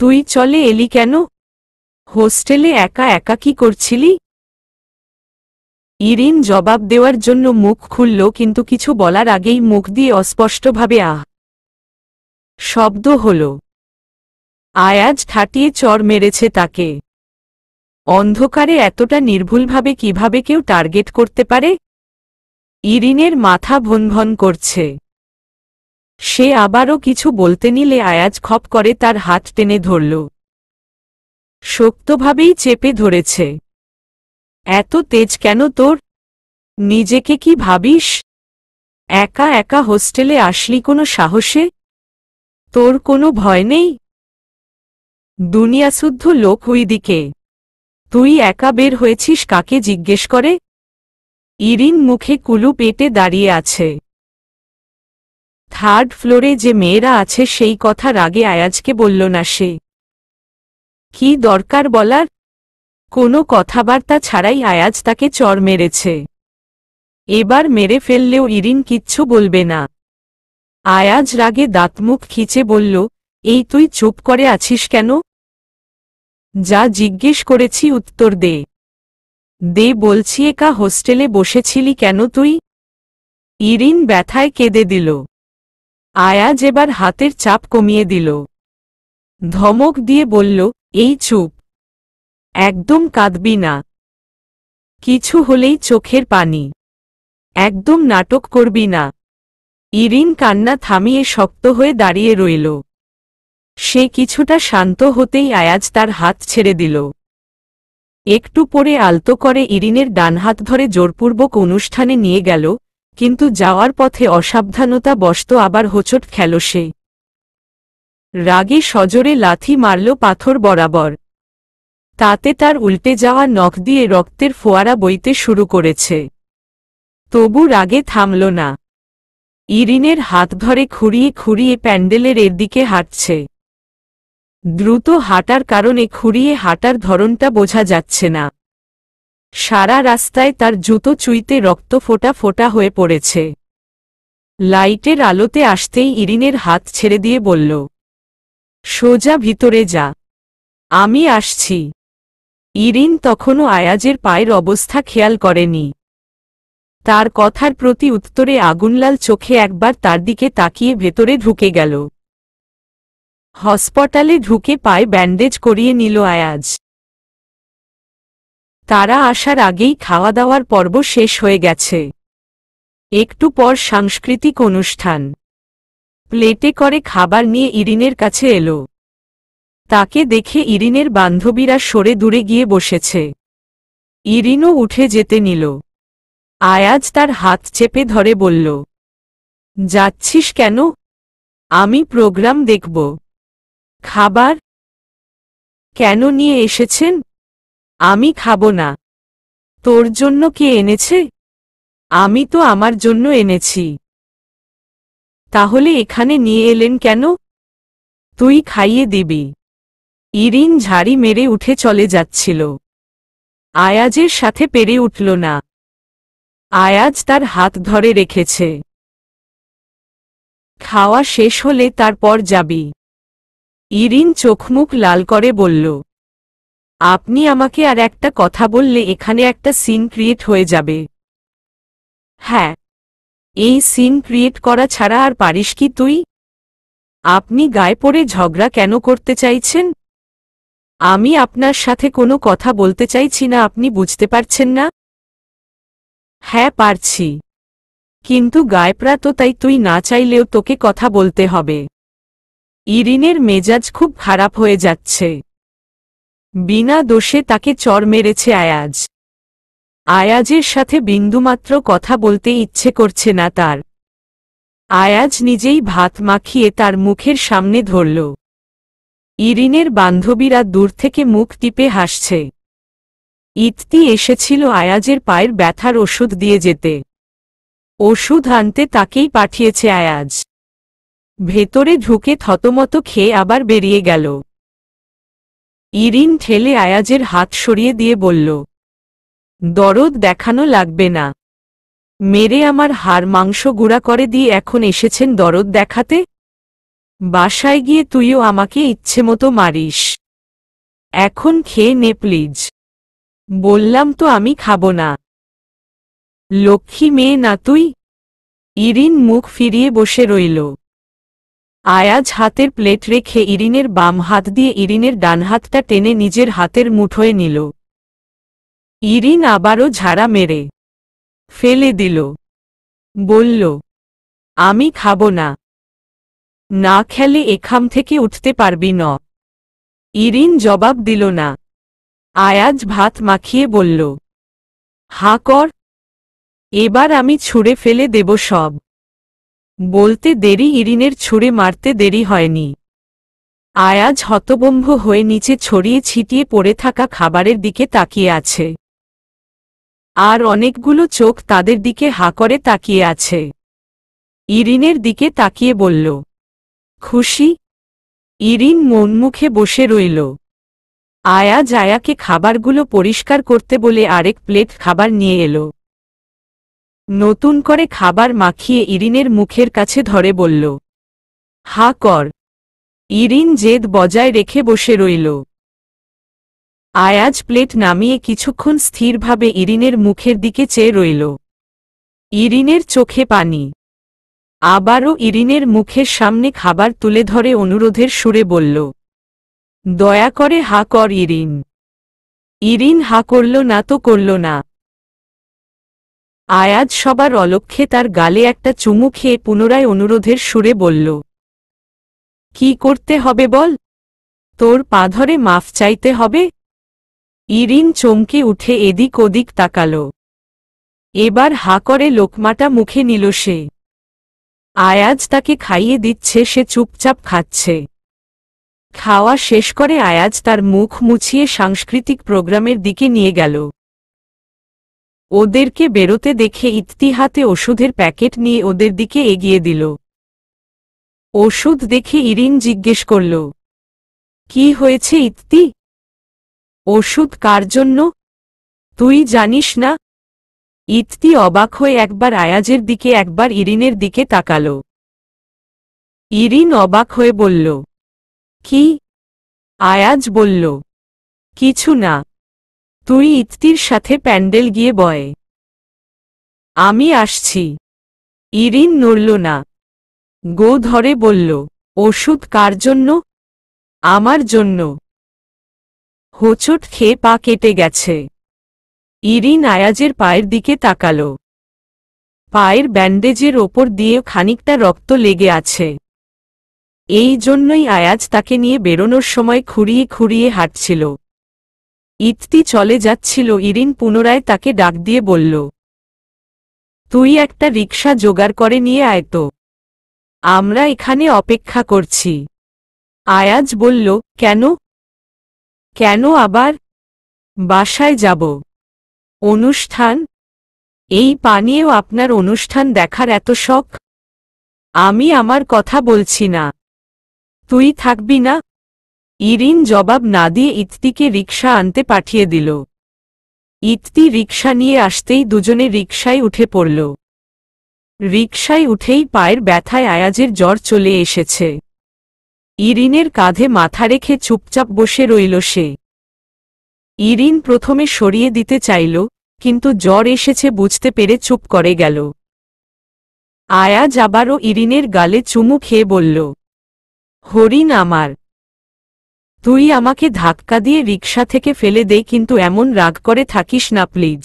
তুই চলে এলি কেন? হোস্টেলে একা একা কি করছিলি? ইরিন জবাব দেওয়ার জন্য মুখ খুলল কিন্তু কিছু বলার আগেই মুখ দিয়ে অস্পষ্টভাবে আহ শব্দ হল। আয়াজ ঠাটিয়ে চড় মেরেছে তাকে। অন্ধকারে এতটা নির্ভুলভাবে কিভাবে কেউ টার্গেট করতে পারে? ইরিনের মাথা ভনভন করছে। সে আবারও কিছু বলতে নিলে আয়াজ খপ করে তার হাত টেনে ধরল। শক্তভাবেই চেপে ধরেছে। এত তেজ কেন তোর? নিজেকে কি ভাবিস? একা একা হোস্টেলে আসলি কোনো সাহসে? তোর কোনো ভয় নেই? দুনিয়াশুদ্ধ লোক ওইদিকে, তুই একা বের হয়েছিস কাকে জিজ্ঞেস করে? ইরিন মুখে কুলু পেটে দাঁড়িয়ে আছে। থার্ড ফ্লোরে যে মেয়েরা আছে সেই কথার আগে আয়াজকে বলল না সে। কি দরকার বলার? কোনো কথাবার্তা ছাড়াই আয়াজ তাকে চড় মেরেছে। এবার মেরে ফেললেও ইরিন কিচ্ছু বলবে না। আয়াজ রাগে দাঁতমুখ খিচে বলল, এই তুই চুপ করে আছিস কেন? যা জিজ্ঞেস করেছি উত্তর দে। দে বলছি, একা হোস্টেলে বসেছিলি কেন তুই? ইরিন ব্যথায় কেঁদে দিল। আয়াজ এবার হাতের চাপ কমিয়ে দিল। ধমক দিয়ে বলল, এই চুপ, একদম কাঁদবি না। কিছু হলেই চোখের পানি, একদম নাটক করবি না। ইরিন কান্না থামিয়ে শক্ত হয়ে দাঁড়িয়ে রইল। সে কিছুটা শান্ত হতেই আয়াজ তার হাত ছেড়ে দিল। একটু পরে আলতো করে ইরিনের ডান হাত ধরে জোরপূর্বক অনুষ্ঠানে নিয়ে গেল, কিন্তু যাওয়ার পথে অসাবধানতা বশত আবার হোঁচট খেল সে। রাগে সজোরে লাথি মারল পাথর বরাবর। তাতে তার উল্টে যাওয়া নখ দিয়ে রক্তের ফোয়ারা বইতে শুরু করেছে। তবু রাগে থামল না। ইরিনের হাত ধরে খুঁড়িয়ে খুঁড়িয়ে প্যান্ডেলের এর দিকে হাঁটছে। দ্রুত হাঁটার কারণে খুঁড়িয়ে হাঁটার ধরনটা বোঝা যাচ্ছে না। সারা রাস্তায় তার জুতো চুইতে রক্ত ফোঁটা ফোঁটা হয়ে পড়েছে। লাইটের আলোতে আসতেই ইরিনের হাত ছেড়ে দিয়ে বলল, সোজা ভিতরে যা, আমি আসছি। ইরিন তখনও আয়াজের পায়ের অবস্থা খেয়াল করেনি। তার কথার প্রতি উত্তরে আগুনলাল চোখে একবার তার দিকে তাকিয়ে ভেতরে ঢুকে গেল। হাসপাতালে ঢুকে পায়ে ব্যান্ডেজ করিয়ে নিল আয়াজ। তারা আসার আগেই খাওয়া দাওয়ার পর্ব শেষ হয়ে গেছে। একটু পর সাংস্কৃতিক অনুষ্ঠান। প্লেটে করে খাবার নিয়ে ইরিনের কাছে এলো। তাকে দেখে ইরিনের বান্ধবীরা সরে দূরে গিয়ে বসেছে। ইরিনও উঠে যেতে নিল। আয়াজ তার হাত চেপে ধরে বলল, যাচ্ছিস কেন? আমি প্রোগ্রাম দেখব। খাবার কেন নিয়ে এসেছেন? আমি খাব না। তোর জন্য কে এনেছে? আমি তো আমার জন্য এনেছি। তাহলে এখানে নিয়ে এলেন কেন? তুই খাইয়ে দিবি। ইরিন ঝাড়ি মেরে উঠে চলে যাচ্ছিল। আয়াজের সাথে পেরে উঠল না। আয়াজ তার হাত ধরে রেখেছে। খাওয়া শেষ হলে তারপর যাবি। ইরিন চোখমুখ লাল করে বলল, আপনি আমাকে আর একটা কথা বললে এখানে একটা সিন ক্রিয়েট হয়ে যাবে। হ্যাঁ, এই সিন ক্রিয়েট করা ছাড়া আর পারিস কি তুই? আপনি গায়ে পড়ে ঝগড়া কেন করতে চাইছেন? আমি আপনার সাথে কোনো কথা বলতে চাইছি না, আপনি বুঝতে পারছেন না? হ্যাঁ পারছি, কিন্তু গায়পরা তো, তাই তুই না চাইলেও তোকে কথা বলতে হবে। ইরিনের মেজাজ খুব খারাপ হয়ে যাচ্ছে। বিনা দোষে তাকে চড় মেরেছে আয়াজ। আয়াজের সাথে বিন্দুমাত্র কথা বলতে ইচ্ছে করছে না তার। আয়াজ নিজেই ভাত মাখিয়ে তার মুখের সামনে ধরল। ইরিনের বান্ধবীরা দূর থেকে মুখ টিপে হাসছে। ইতি এসেছিল আয়াজের পায়ের ব্যথার ওষুধ দিয়ে যেতে। ওষুধ আনতে তাকেই পাঠিয়েছে আয়াজ। ভেতরে ঢুকে থতমত খেয়ে আবার বেরিয়ে গেল। ইরিন ঠেলে আয়াজের হাত সরিয়ে দিয়ে বলল, দরদ দেখানো লাগবে না। মেরে আমার হাড় মাংস গুঁড়া করে দিয়ে এখন এসেছেন দরদ দেখাতে? বাসায় গিয়ে তুইও আমাকে ইচ্ছেমতো মারিস। এখন খেয়ে নে প্লিজ। বললাম তো আমি খাবো না। লক্ষ্মী মেয়ে না তুই? ইরিন মুখ ফিরিয়ে বসে রইল। আয়াজ হাতের প্লেট রেখে ইরিনের বাম হাত দিয়ে ইরিনের ডান হাতটা টেনে নিজের হাতের মুঠোয় নিল। ইরিন আবারও ঝাড়া মেরে ফেলে দিল। বলল, আমি খাবো না। না খেলে এখান থেকে উঠতে পারবি না। ইরিন জবাব দিল না। আয়াজ ভাত মাখিয়ে বলল, হাঁ কর, এবার আমি ছুঁড়ে ফেলে দেব সব। বলতে দেরি ইরিনের ছুঁড়ে মারতে দেরি হয়নি। আয়াজ হতভম্ব হয়ে নিচে ছড়িয়ে ছিটিয়ে পড়ে থাকা খাবারের দিকে তাকিয়ে আছে। আর অনেকগুলো চোখ তাদের দিকে হাঁ করে তাকিয়ে আছে। ইরিনের দিকে তাকিয়ে বলল, খুশি? ইরিন মনমুখে বসে রইল। আয়াজ আয়াকে খাবারগুলো পরিষ্কার করতে বলে আরেক প্লেট খাবার নিয়ে এলো। নতুন করে খাবার মাখিয়ে ইরিনের মুখের কাছে ধরে বলল, হা কর। ইরিন জেদ বজায় রেখে বসে রইল। আয়াজ প্লেট নামিয়ে কিছুক্ষণ স্থিরভাবে ইরিনের মুখের দিকে চেয়ে রইল। ইরিনের চোখে পানি। আবারও ইরিনের মুখের সামনে খাবার তুলে ধরে অনুরোধের সুরে বলল, দয়া করে হা কর ইরিন। ইরিন হা করল না তো করল না। আয়াজ সবার অলক্ষ্যে তার গালে একটা চুমু খেয়ে পুনরায় অনুরোধের সুরে বলল, কি করতে হবে বল? তোর পা ধরে মাফ চাইতে হবে? ইরিন চমকে উঠে এদিক ওদিক তাকাল। এবার হা করে লোকমাটা মুখে নিল সে। আয়াজ তাকে খাইয়ে দিচ্ছে, সে চুপচাপ খাচ্ছে। খাওয়া শেষ করে আয়াজ তার মুখ মুছিয়ে সাংস্কৃতিক প্রোগ্রামের দিকে নিয়ে গেল। ওদেরকে বেরোতে দেখে ইতি হাতে ওষুধের প্যাকেট নিয়ে ওদের দিকে এগিয়ে দিল। ওষুধ দেখে ইরিন জিজ্ঞেস করল, কি হয়েছে ইতি? ওষুধ কার জন্য? তুই জানিস না? ইতি অবাক হয়ে একবার আয়াজের দিকে একবার ইরিনের দিকে তাকাল। ইরিন অবাক হয়ে বলল, কি? আয়াজ বলল, কিছু না, তুই ইতির সাথে প্যান্ডেল গিয়ে বয়। আমি আসছি। ইরিন নড়ল না। গো ধরে বলল, ওষুধ কার জন্য? আমার জন্য। হোঁচট খেয়ে পা কেটে গেছে। ইরিন আয়াজের পায়ের দিকে তাকাল। পায়ের ব্যান্ডেজের ওপর দিয়েও খানিকটা রক্ত লেগে আছে। এই জন্যই আয়াজ তাকে নিয়ে বেরোনোর সময় খুঁড়িয়ে খুঁড়িয়ে হাঁটছিল। ইতি চলে যাচ্ছিল, ইরিন পুনরায় তাকে ডাক দিয়ে বলল, তুই একটা রিকশা জোগাড় করে নিয়ে আয় তো, আমরা এখানে অপেক্ষা করছি। আয়াজ বলল, কেন? কেন আবার? বাসায় যাব। অনুষ্ঠান? এই পানিয়েও আপনার অনুষ্ঠান দেখার এত শখ? আমি আমার কথা বলছি না। তুই থাকবি না? ইরিন জবাব না দিয়ে ইত্তিকে রিকশা আনতে পাঠিয়ে দিল। ইত্তি রিকশা নিয়ে আসতেই দুজনে রিকশায় উঠে পড়ল। রিকশায় উঠেই পায়ের ব্যথায় আয়াজের জ্বর চলে এসেছে। ইরিনের কাঁধে মাথা রেখে চুপচাপ বসে রইল সে। ইরিন প্রথমে সরিয়ে দিতে চাইল, কিন্তু জ্বর এসেছে বুঝতে পেরে চুপ করে গেল। আয়াজ আবারও ইরিনের গালে চুমু খেয়ে বলল, হরিণ আমার, তুই আমাকে ধাক্কা দিয়ে রিকশা থেকে ফেলে দে, কিন্তু এমন রাগ করে থাকিস না প্লিজ।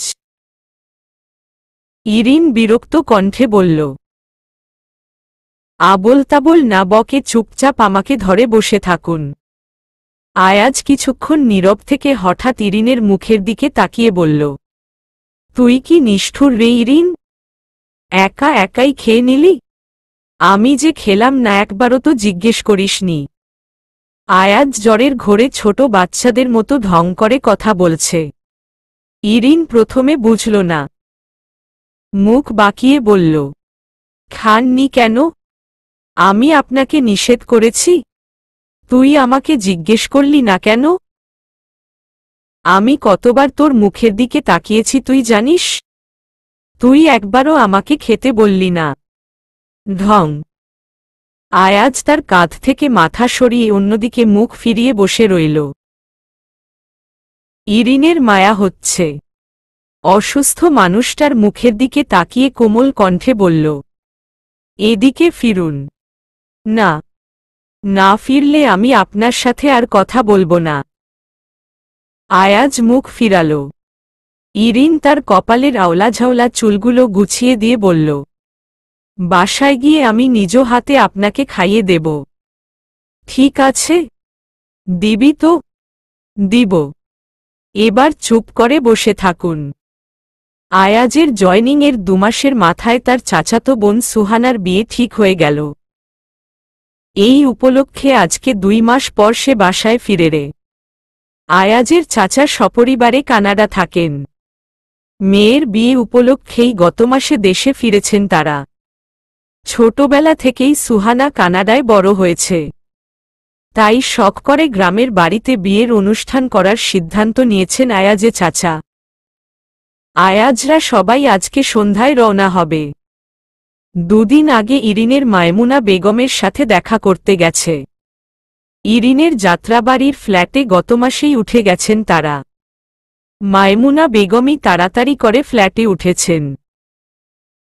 ইরিন বিরক্ত কণ্ঠে বলল, আবোল তাবোল না বকে চুপচাপ আমাকে ধরে বসে থাকুন। আয়াজ কিছুক্ষণ নীরব থেকে হঠাৎ ইরিনের মুখের দিকে তাকিয়ে বলল, তুই কি নিষ্ঠুর রে ইরিন? একা একাই খেয়ে নিলি? আমি যে খেলাম না একবারও তো জিজ্ঞেস করিসনি। আয়াজ জ্বরের ঘোরে ছোট বাচ্চাদের মতো ঢং করে কথা বলছে। ইরিন প্রথমে বুঝল না, মুখ বাঁকিয়ে বলল, খাননি কেন? আমি আপনাকে নিষেধ করেছি? তুই আমাকে জিজ্ঞেস করলি না কেন? আমি কতবার তোর মুখের দিকে তাকিয়েছি তুই জানিস? তুই একবারও আমাকে খেতে বললি না। ঢং। আয়াজ তার কাঁধ থেকে মাথা সরিয়ে অন্যদিকে মুখ ফিরিয়ে বসে রইল। ইরিনের মায়া হচ্ছে। অসুস্থ মানুষটার মুখের দিকে তাকিয়ে কোমল কণ্ঠে বলল, এদিকে ফিরুন। না, না ফিরলে আমি আপনার সাথে আর কথা বলবো না। আয়াজ মুখ ফিরাল। ইরিন তার কপালের আওলাঝাওলা চুলগুলো গুছিয়ে দিয়ে বলল, বাসায় গিয়ে আমি নিজ হাতে আপনাকে খাইয়ে দেব। ঠিক আছে? দিবি তো? দিব। এবার চুপ করে বসে থাকুন। আয়াজের জয়নিংয়ের 2 মাসের মাথায় তার চাচাতো বোন সুহানার বিয়ে ঠিক হয়ে গেল। এই উপলক্ষে আজকে 2 মাস পর সে বাসায় ফিরে রে। আয়াজের চাচা সপরিবারে কানাডা থাকেন। মেয়ের বিয়ে উপলক্ষেই গত মাসে দেশে ফিরেছেন তারা। ছোটবেলা থেকেই সুহানা কানাডায় বড় হয়েছে। তাই শখ করে গ্রামের বাড়িতে বিয়ের অনুষ্ঠান করার সিদ্ধান্ত নিয়েছেন আয়াজে চাচা। আয়াজরা সবাই আজকে সন্ধ্যায় রওনা হবে। 2 দিন আগে ইরিনের মায়মুনা বেগমের সাথে দেখা করতে গেছে। ইরিনের যাত্রাবাড়ির ফ্ল্যাটে গত মাসেই উঠে গেছেন তারা। মায়মুনা বেগমই তাড়াতাড়ি করে ফ্ল্যাটে উঠেছেন।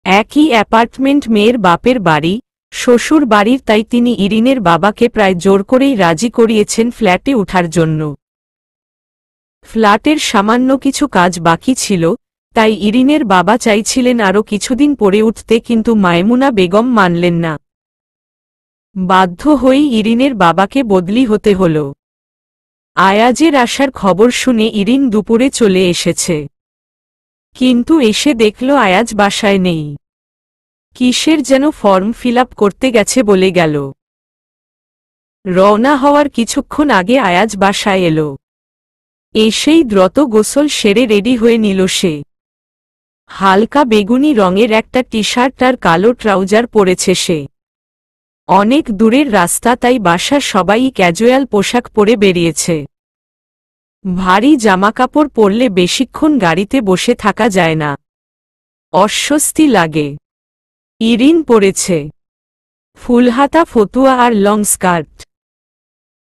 একই অ্যাপার্টমেন্ট মেয়ের বাপের বাড়ি, শ্বশুর বাড়ির, তাই তিনি ইরিনের বাবাকে প্রায় জোর করেই রাজি করিয়েছেন ফ্ল্যাটে উঠার জন্য। ফ্ল্যাটের সামান্য কিছু কাজ বাকি ছিল, তাই ইরিনের বাবা চাইছিলেন আরও কিছুদিন পরে উঠতে, কিন্তু মায়মুনা বেগম মানলেন না। বাধ্য হয়েই ইরিনের বাবাকে বদলি হতে হল। আয়াজের আসার খবর শুনে ইরিন দুপুরে চলে এসেছে। কিন্তু এসে দেখল আয়াজ বাসায় নেই। কিসের যেন ফর্ম ফিল আপ করতে গেছে বলে গেল। রওনা হওয়ার কিছুক্ষণ আগে আয়াজ বাসায় এলো। এসেই দ্রুত গোসল সেরে রেডি হয়ে নিল সে। হালকা বেগুনি রঙের একটা টি শার্ট আর কালো ট্রাউজার পরেছে সে। অনেক দূরের রাস্তা, তাই বাসার সবাই ক্যাজুয়াল পোশাক পরে বেরিয়েছে। ভারী জামাকাপড় পরলে বেশিক্ষণ গাড়িতে বসে থাকা যায় না, অস্বস্তি লাগে। ইরিন পরেছে ফুলহাতা ফতুয়া আর লং স্কার্ট।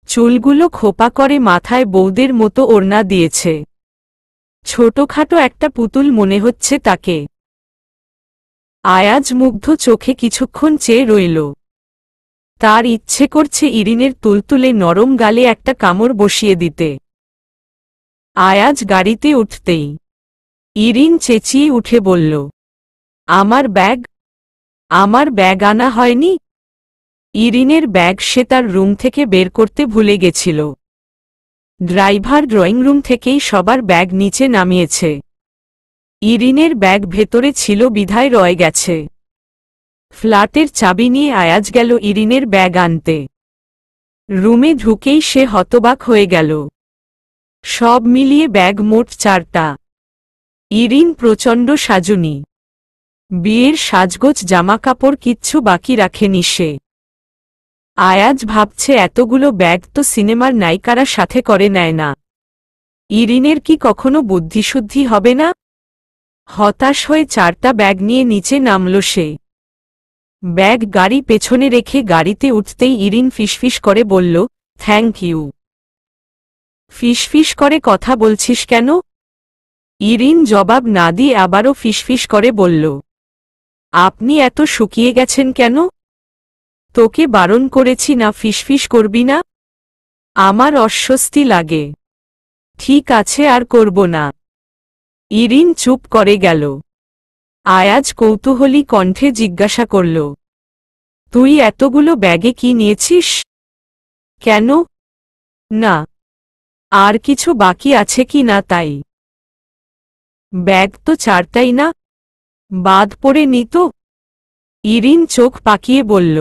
চুলগুলো খোপা করে মাথায় বৌদের মতো ওড়না দিয়েছে। ছোটখাটো একটা পুতুল মনে হচ্ছে তাকে। আয়াজ মুগ্ধ চোখে কিছুক্ষণ চেয়ে রইল। তার ইচ্ছে করছে ইরিনের তুলতুলে নরম গালে একটা কামড় বসিয়ে দিতে। আয়াজ গাড়িতে উঠতেই ইরিন চেঁচিয়ে উঠে বলল, আমার ব্যাগ, আমার ব্যাগ আনা হয়নি। ইরিনের ব্যাগ সে তার রুম থেকে বের করতে ভুলে গেছিল। ড্রাইভার ড্রয়িং রুম থেকেই সবার ব্যাগ নিচে নামিয়েছে। ইরিনের ব্যাগ ভেতরে ছিল বিধায় রয়ে গেছে। ফ্ল্যাটের চাবি নিয়ে আয়াজ গেল ইরিনের ব্যাগ আনতে। রুমে ঢুকেই সে হতবাক হয়ে গেল। সব মিলিয়ে ব্যাগ মোট 4টা। ইরিন প্রচণ্ড সাজুনি। বিয়ের সাজগোজ জামাকাপড় কিচ্ছু বাকি রাখেনি সে। আয়াজ ভাবছে এতগুলো ব্যাগ তো সিনেমার নায়িকারা সাথে করে নেয় না। ইরিনের কি কখনো বুদ্ধিশুদ্ধি হবে না? হতাশ হয়ে 4টা ব্যাগ নিয়ে নিচে নামল সে। ব্যাগ গাড়ি পেছনে রেখে গাড়িতে উঠতেই ইরিন ফিসফিস করে বলল, থ্যাংক ইউ। ফিসফিস করে কথা বলছিস কেন? ইরিন জবাব না দিয়ে আবারও ফিসফিস করে বলল, আপনি এত শুকিয়ে গেছেন কেন? তোকে বারণ করেছি না ফিসফিস করবি না? আমার অস্বস্তি লাগে। ঠিক আছে আর করব না। ইরিন চুপ করে গেল। আয়াজ কৌতূহলী কণ্ঠে জিজ্ঞাসা করল, তুই এতগুলো ব্যাগে কি নিয়েছিস? কেন? না, আর কিছু বাকি আছে কি না তাই। ব্যাগ তো 4টাই না, বাদ পড়ে নি তো? ইরিন চোখ পাকিয়ে বলল,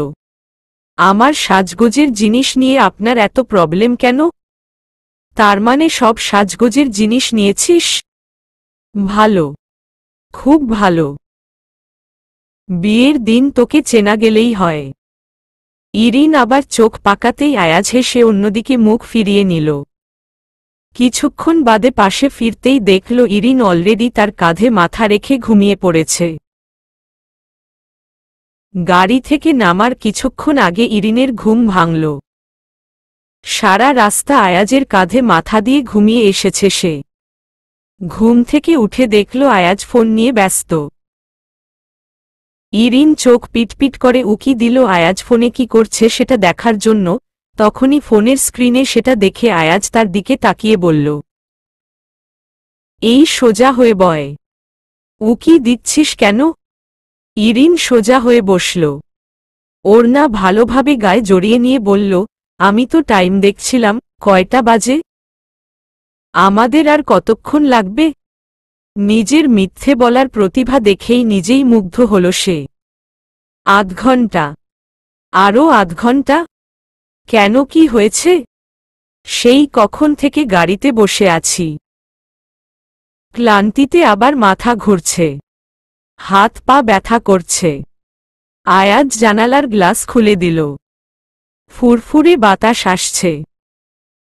আমার সাজগোজের জিনিস নিয়ে আপনার এত প্রবলেম কেন? তার মানে সব সাজগোজের জিনিস নিয়েছিস? ভালো, খুব ভালো। বিয়ের দিন তোকে চেনা গেলেই হয়। ইরিন আবার চোখ পাকাতেই আয়াজ হেসে অন্যদিকে মুখ ফিরিয়ে নিল। কিছুক্ষণ বাদে পাশে ফিরতেই দেখল ইরিন অলরেডি তার কাঁধে মাথা রেখে ঘুমিয়ে পড়েছে। গাড়ি থেকে নামার কিছুক্ষণ আগে ইরিনের ঘুম ভাঙল। সারা রাস্তা আয়াজের কাঁধে মাথা দিয়ে ঘুমিয়ে এসেছে সে। ঘুম থেকে উঠে দেখল আয়াজ ফোন নিয়ে ব্যস্ত। ইরিন চোখ পিটপিট করে উকি দিল আয়াজ ফোনে কি করছে সেটা দেখার জন্য। তখনই ফোনের স্ক্রিনে সেটা দেখে আয়াজ তার দিকে তাকিয়ে বলল, এই সোজা হয়ে বয়। উকি দিচ্ছিস কেন? ইরিন সোজা হয়ে বসল। ওড়না ভালোভাবে গায়ে জড়িয়ে নিয়ে বলল, আমি তো টাইম দেখছিলাম, কয়টা বাজে? আমাদের আর কতক্ষণ লাগবে? নিজের মিথ্যে বলার প্রতিভা দেখেই নিজেই মুগ্ধ হল সে। আধ ঘন্টা। আরও আধ ঘন্টা? কেন, কি হয়েছে? সেই কখন থেকে গাড়িতে বসে আছি। ক্লান্তিতে আবার মাথা ঘুরছে, হাত পা ব্যথা করছে। আয়াজ জানালার গ্লাস খুলে দিল। ফুরফুরে বাতাস আসছে।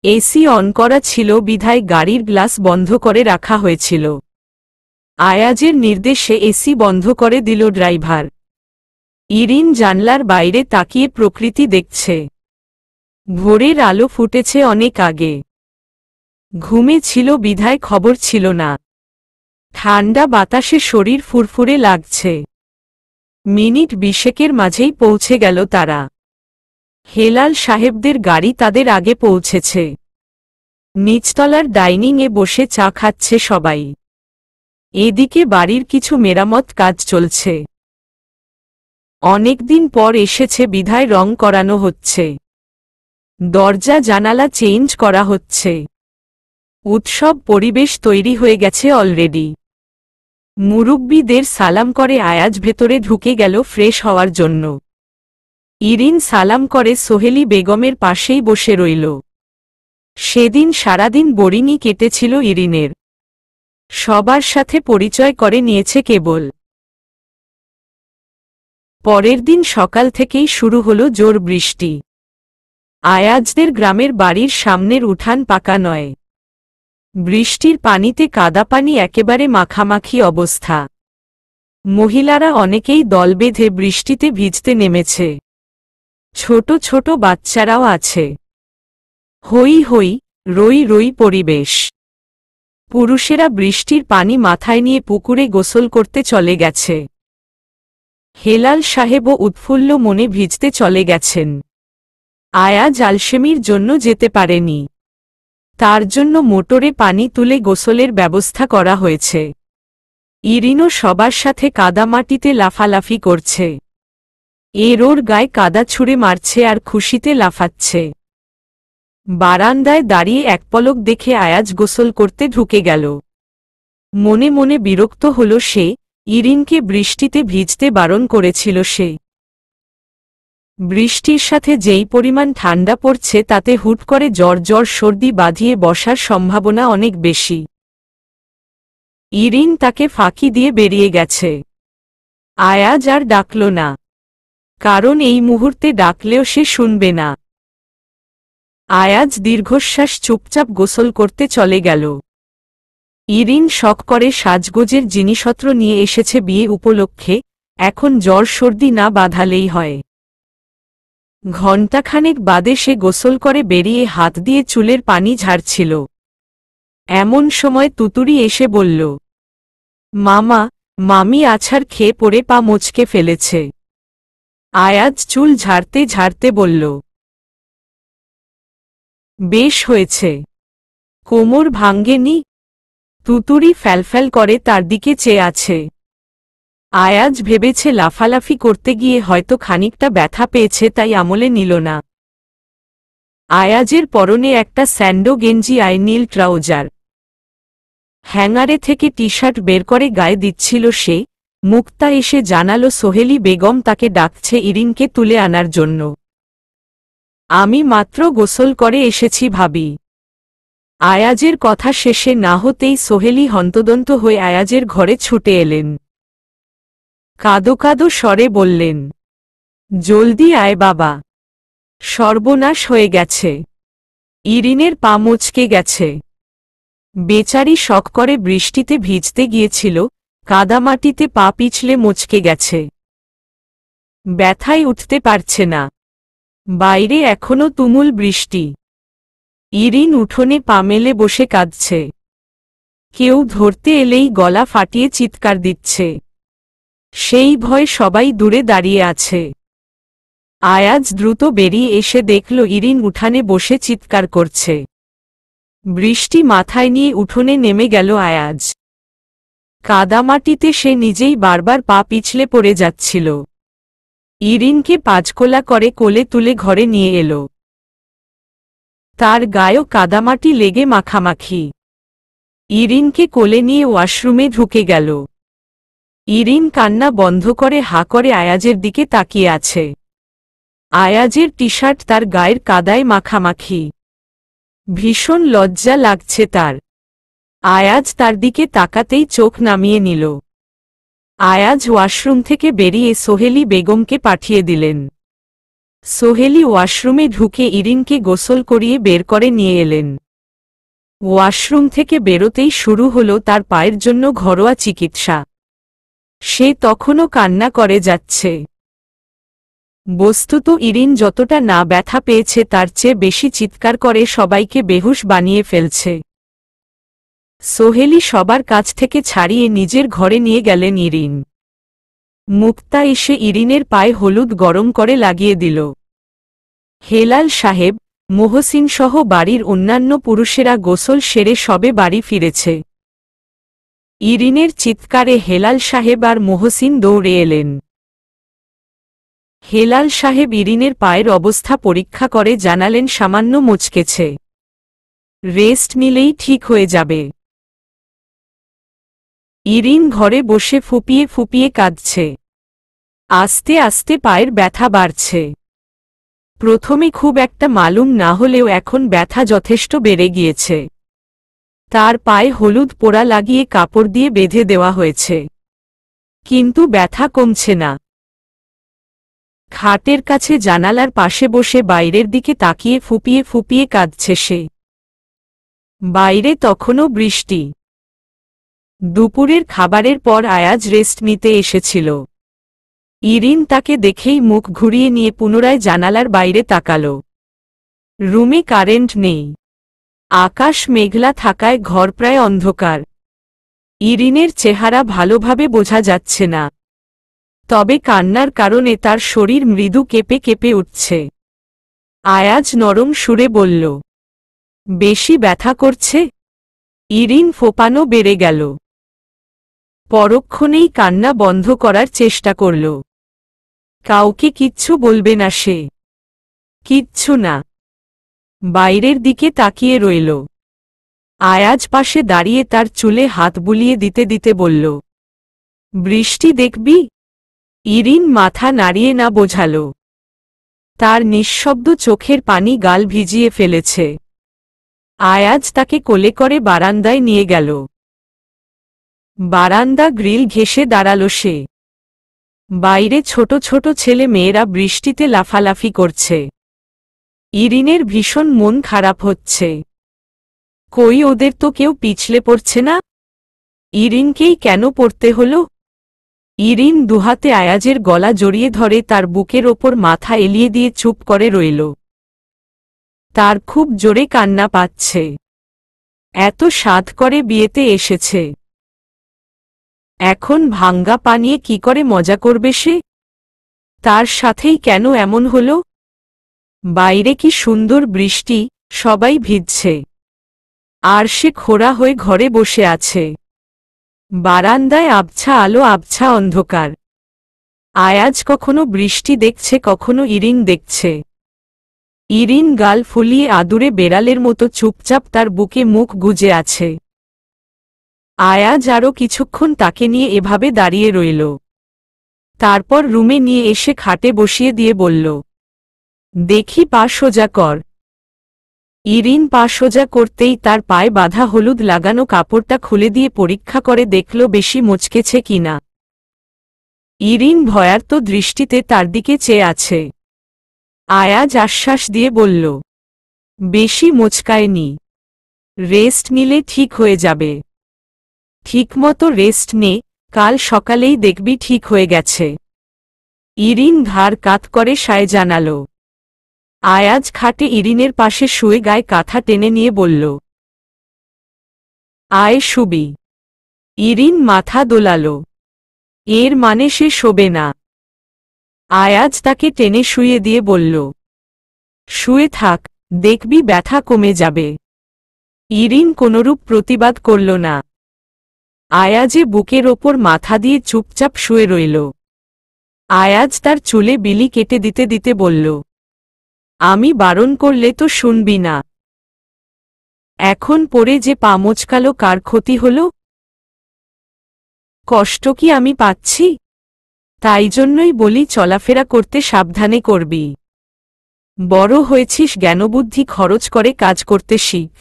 এসি অন করা ছিল বিধায় গাড়ির গ্লাস বন্ধ করে রাখা হয়েছিল। আয়াজের নির্দেশে এসি বন্ধ করে দিল ড্রাইভার। ইরিন জানলার বাইরে তাকিয়ে প্রকৃতি দেখছে। ভোরের আলো ফুটেছে অনেক আগে। ঘুমে ছিল বিধায় খবর ছিল না। ঠান্ডা বাতাসে শরীর ফুরফুরে লাগছে। মিনিট 20 মাঝেই পৌঁছে গেল তারা। হেলাল সাহেবদের গাড়ি তাদের আগে পৌঁছেছে। নিচতলার ডাইনিংয়ে বসে চা খাচ্ছে সবাই। এদিকে বাড়ির কিছু মেরামত কাজ চলছে। অনেকদিন পর এসেছে বিধায় রং করানো হচ্ছে। দরজা জানালা চেঞ্জ করা হচ্ছে। উৎসব পরিবেশ তৈরি হয়ে গেছে অলরেডি। মুরুব্বিদের সালাম করে আয়াজ ভেতরে ঢুকে গেল ফ্রেশ হওয়ার জন্য। ইরিন সালাম করে সোহেলি বেগমের পাশেই বসে রইল। সেদিন সারাদিন বোরিংই কেটেছিল ইরিনের। সবার সাথে পরিচয় করে নিয়েছে কেবল। পরের দিন সকাল থেকেই শুরু হলো জোর বৃষ্টি। আয়াজদের গ্রামের বাড়ির সামনের উঠান পাকা নয়। বৃষ্টির পানিতে কাদা পানি একেবারে মাখামাখি অবস্থা। মহিলারা অনেকেই দল বেঁধে বৃষ্টিতে ভিজতে নেমেছে। ছোট ছোট বাচ্চারাও আছে। হই হই, রই রই পরিবেশ। পুরুষেরা বৃষ্টির পানি মাথায় নিয়ে পুকুরে গোসল করতে চলে গেছে। হেলাল সাহেবও উৎফুল্ল মনে ভিজতে চলে গেছেন। আয়াজ আলসেমির জন্য যেতে পারেনি। তার জন্য মোটরে পানি তুলে গোসলের ব্যবস্থা করা হয়েছে। ইরিনও সবার সাথে কাদামাটিতে লাফালাফি করছে। ওর গায়ে কাদা ছুঁড়ে মারছে আর খুশিতে লাফাচ্ছে। বারান্দায় দাঁড়িয়ে এক পলক দেখে আয়াজ গোসল করতে ঢুকে গেল। মনে মনে বিরক্ত হল সে, ইরিনকে বৃষ্টিতে ভিজতে বারণ করেছিল সে। বৃষ্টির সাথে যেই পরিমাণ ঠান্ডা পড়ছে তাতে হুট করে জ্বর জ্বর সর্দি বাঁধিয়ে বসার সম্ভাবনা অনেক বেশি। ইরিন তাকে ফাঁকি দিয়ে বেরিয়ে গেছে। আয়াজ আর ডাকল না, কারণ এই মুহূর্তে ডাকলেও সে শুনবে না। আয়াজ দীর্ঘশ্বাস চুপচাপ গোসল করতে চলে গেল। ইরিন শখ করে সাজগোজের জিনিসপত্র নিয়ে এসেছে বিয়ে উপলক্ষে, এখন জ্বর সর্দি না বাঁধালেই হয়। ঘণ্টাখানেক বাদে সে গোসল করে বেরিয়ে হাত দিয়ে চুলের পানি ঝাড়ছিল। এমন সময় তুতুরি এসে বলল, মামা, মামি আছাড় খেয়ে পড়ে পা মুচকে ফেলেছে। আয়াজ চুল ঝাড়তে ঝাড়তে বলল, বেশ হয়েছে, কোমর ভাঙ্গেনি। তুতুরি ফ্যালফ্যাল করে তার দিকে চেয়ে আছে। আয়াজ ভেবেছে লাফালাফি করতে গিয়ে হয়তো খানিকটা ব্যথা পেয়েছে, তাই আমলে নিল না। আয়াজের পরনে একটা স্যান্ডো গেঞ্জি আর নীল ট্রাউজার। হ্যাঙ্গারে থেকে টি শার্ট বের করে গায়ে দিচ্ছিল সে। মুক্তা এসে জানালো সোহেলি বেগম তাকে ডাকছে ইরিনকে তুলে আনার জন্য। আমি মাত্র গোসল করে এসেছি ভাবি। আয়াজের কথা শেষে না হতেই সোহেলি হন্তদন্ত হয়ে আয়াজের ঘরে ছুটে এলেন। কাঁদো কাঁদো স্বরে বললেন, জলদি আয় বাবা, সর্বনাশ হয়ে গেছে। ইরিনের পা মুচকে গেছে। বেচারি শখ করে বৃষ্টিতে ভিজতে গিয়েছিল, কাদামাটিতে পা পিছলে মুচকে গেছে। ব্যথায় উঠতে পারছে না। বাইরে এখনো তুমুল বৃষ্টি। ইরিন উঠোনে পা মেলে বসে কাঁদছে। কেউ ধরতে এলেই গলা ফাটিয়ে চিৎকার দিচ্ছে। সেই ভয়ে সবাই দূরে দাঁড়িয়ে আছে। আয়াজ দ্রুত বেরিয়ে এসে দেখল ইরিন উঠানে বসে চিৎকার করছে। বৃষ্টি মাথায় নিয়ে উঠোনে নেমে গেল আয়াজ। কাদামাটিতে সে নিজেই বারবার পা পিছলে পড়ে যাচ্ছিল। ইরিনকে পাঁচকোলা করে কোলে তুলে ঘরে নিয়ে এলো। তার গায়েও কাদামাটি লেগে মাখামাখি। ইরিনকে কোলে নিয়ে ওয়াশরুমে ঢুকে গেল। ইরিন কান্না বন্ধ করে হা করে আয়াজের দিকে তাকিয়ে আছে। আয়াজের টি শার্ট তার গায়ের কাদায় মাখামাখি। ভীষণ লজ্জা লাগছে তার। আয়াজ তার দিকে তাকাতেই চোখ নামিয়ে নিল। আয়াজ ওয়াশরুম থেকে বেরিয়ে সোহেলি বেগমকে পাঠিয়ে দিলেন। সোহেলি ওয়াশরুমে ঢুকে ইরিনকে গোসল করিয়ে বের করে নিয়ে এলেন। ওয়াশরুম থেকে বেরোতেই শুরু হল তার পায়ের জন্য ঘরোয়া চিকিৎসা। সে তখনও কান্না করে যাচ্ছে। বস্তুত ইরিন যতটা না ব্যথা পেয়েছে তার চেয়ে বেশি চিৎকার করে সবাইকে বেহুশ বানিয়ে ফেলছে। সোহেলি সবার কাছ থেকে ছাড়িয়ে নিজের ঘরে নিয়ে গেলেন ইরিন। মুক্তা এসে ইরিনের পায়ে হলুদ গরম করে লাগিয়ে দিল। হেলাল সাহেব, মোহসিন সহ বাড়ির অন্যান্য পুরুষেরা গোসল সেরে সবে বাড়ি ফিরেছে। ইরিনের চিৎকারে হেলাল সাহেব আর মোহসিন দৌড়ে এলেন। হেলাল সাহেব ইরিনের পায়ের অবস্থা পরীক্ষা করে জানালেন সামান্য মুচকেছে, রেস্ট নিলেই ঠিক হয়ে যাবে। ইরিন ঘরে বসে ফুপিয়ে ফুপিয়ে কাঁদছে। আস্তে আস্তে পায়ের ব্যথা বাড়ছে। প্রথমে খুব একটা মালুম না হলেও এখন ব্যথা যথেষ্ট বেড়ে গিয়েছে। তার পায়ে হলুদ পোড়া লাগিয়ে কাপড় দিয়ে বেঁধে দেওয়া হয়েছে, কিন্তু ব্যথা কমছে না। খাটের কাছে জানালার পাশে বসে বাইরের দিকে তাকিয়ে ফুপিয়ে ফুপিয়ে কাঁদছে সে। বাইরে তখনও বৃষ্টি। দুপুরের খাবারের পর আয়াজ রেস্ট নিতে এসেছিল। ইরিন তাকে দেখেই মুখ ঘুরিয়ে নিয়ে পুনরায় জানালার বাইরে তাকাল। রুমে কারেন্ট নেই। আকাশ মেঘলা থাকায় ঘর প্রায় অন্ধকার। ইরিনের চেহারা ভালোভাবে বোঝা যাচ্ছে না, তবে কান্নার কারণে তার শরীর মৃদু কেঁপে কেঁপে উঠছে। আয়াজ নরম সুরে বলল, বেশি ব্যথা করছে? ইরিন ফোপানো বেড়ে গেল। পরক্ষণেই কান্না বন্ধ করার চেষ্টা করল। কাউকে কিচ্ছু বলবে না সে। কিচ্ছু না। বাইরের দিকে তাকিয়ে রইল। আয়াজ পাশে দাঁড়িয়ে তার চুলে হাত বুলিয়ে দিতে দিতে বলল, বৃষ্টি দেখবি? ইরিন মাথা নাড়িয়ে না বোঝাল। তার নিঃশব্দ চোখের পানি গাল ভিজিয়ে ফেলেছে। আয়াজ তাকে কোলে করে বারান্দায় নিয়ে গেল। বারান্দা গ্রিল ঘেঁষে দাঁড়াল সে। বাইরে ছোট ছোট ছেলে মেয়েরা বৃষ্টিতে লাফালাফি করছে। ইরিনের ভীষণ মন খারাপ হচ্ছে। কই ওদের তো কেউ পিছলে পড়ছে না, ইরিনকেই কেন পড়তে হলো? ইরিন দুহাতে আয়াজের গলা জড়িয়ে ধরে তার বুকের ওপর মাথা এলিয়ে দিয়ে চুপ করে রইল। তার খুব জোরে কান্না পাচ্ছে। এত সাধ করে বিয়েতে এসেছে, এখন ভাঙ্গা পা নিয়ে কি করে মজা করবে সে? তার সাথেই কেন এমন হলো? বাইরে কি সুন্দর বৃষ্টি, সবাই ভিজছে, আর সে খোঁড়া হয়ে ঘরে বসে আছে। বারান্দায় আবছা আলো আবছা অন্ধকার। আয়াজ কখনো বৃষ্টি দেখছে, কখনো ইরিন দেখছে। ইরিন গাল ফুলিয়ে আদুরে বেড়ালের মতো চুপচাপ তার বুকে মুখ গুজে আছে। আয়াজ আরও কিছুক্ষণ তাকে নিয়ে এভাবে দাঁড়িয়ে রইল। তারপর রুমে নিয়ে এসে খাটে বসিয়ে দিয়ে বলল, দেখি পা সোজা কর। ইরিন পা সোজা করতেই তার পায়ে বাঁধা হলুদ লাগানো কাপড়টা খুলে দিয়ে পরীক্ষা করে দেখল বেশি মুচকেছে কিনা। ইরিন ভয়ার্ত দৃষ্টিতে তার দিকে চেয়ে আছে। আয়াজ আশ্বাস দিয়ে বলল, বেশি মোচকায়নি, রেস্ট নিলে ঠিক হয়ে যাবে। ঠিকমতো রেস্ট নে, কাল সকালেই দেখবি ঠিক হয়ে গেছে। ইরিন ঘাড় কাত করে সায় জানাল। আয়াজ খাটে ইরিনের পাশে শুয়ে গায়ে কাঁথা টেনে নিয়ে বলল, আয় শুবি। ইরিন মাথা দোলাল। এর মানে সে শোবে না। আয়াজ তাকে টেনে শুয়ে দিয়ে বলল, শুয়ে থাক, দেখবি ব্যথা কমে যাবে। ইরিন কোনরূপ প্রতিবাদ করল না। আয়াজে বুকের ওপর মাথা দিয়ে চুপচাপ শুয়ে রইল। আয়াজ তার চুলে বিলি কেটে দিতে দিতে বলল, আমি বারণ করলে তো শুনবি না। এখন পরে যে পা মোচকালো কার ক্ষতি হল? কষ্ট কি আমি পাচ্ছি? তাই জন্যই বলি চলাফেরা করতে সাবধানে করবি। বড় হয়েছিস, জ্ঞানবুদ্ধি খরচ করে কাজ করতে শিখ।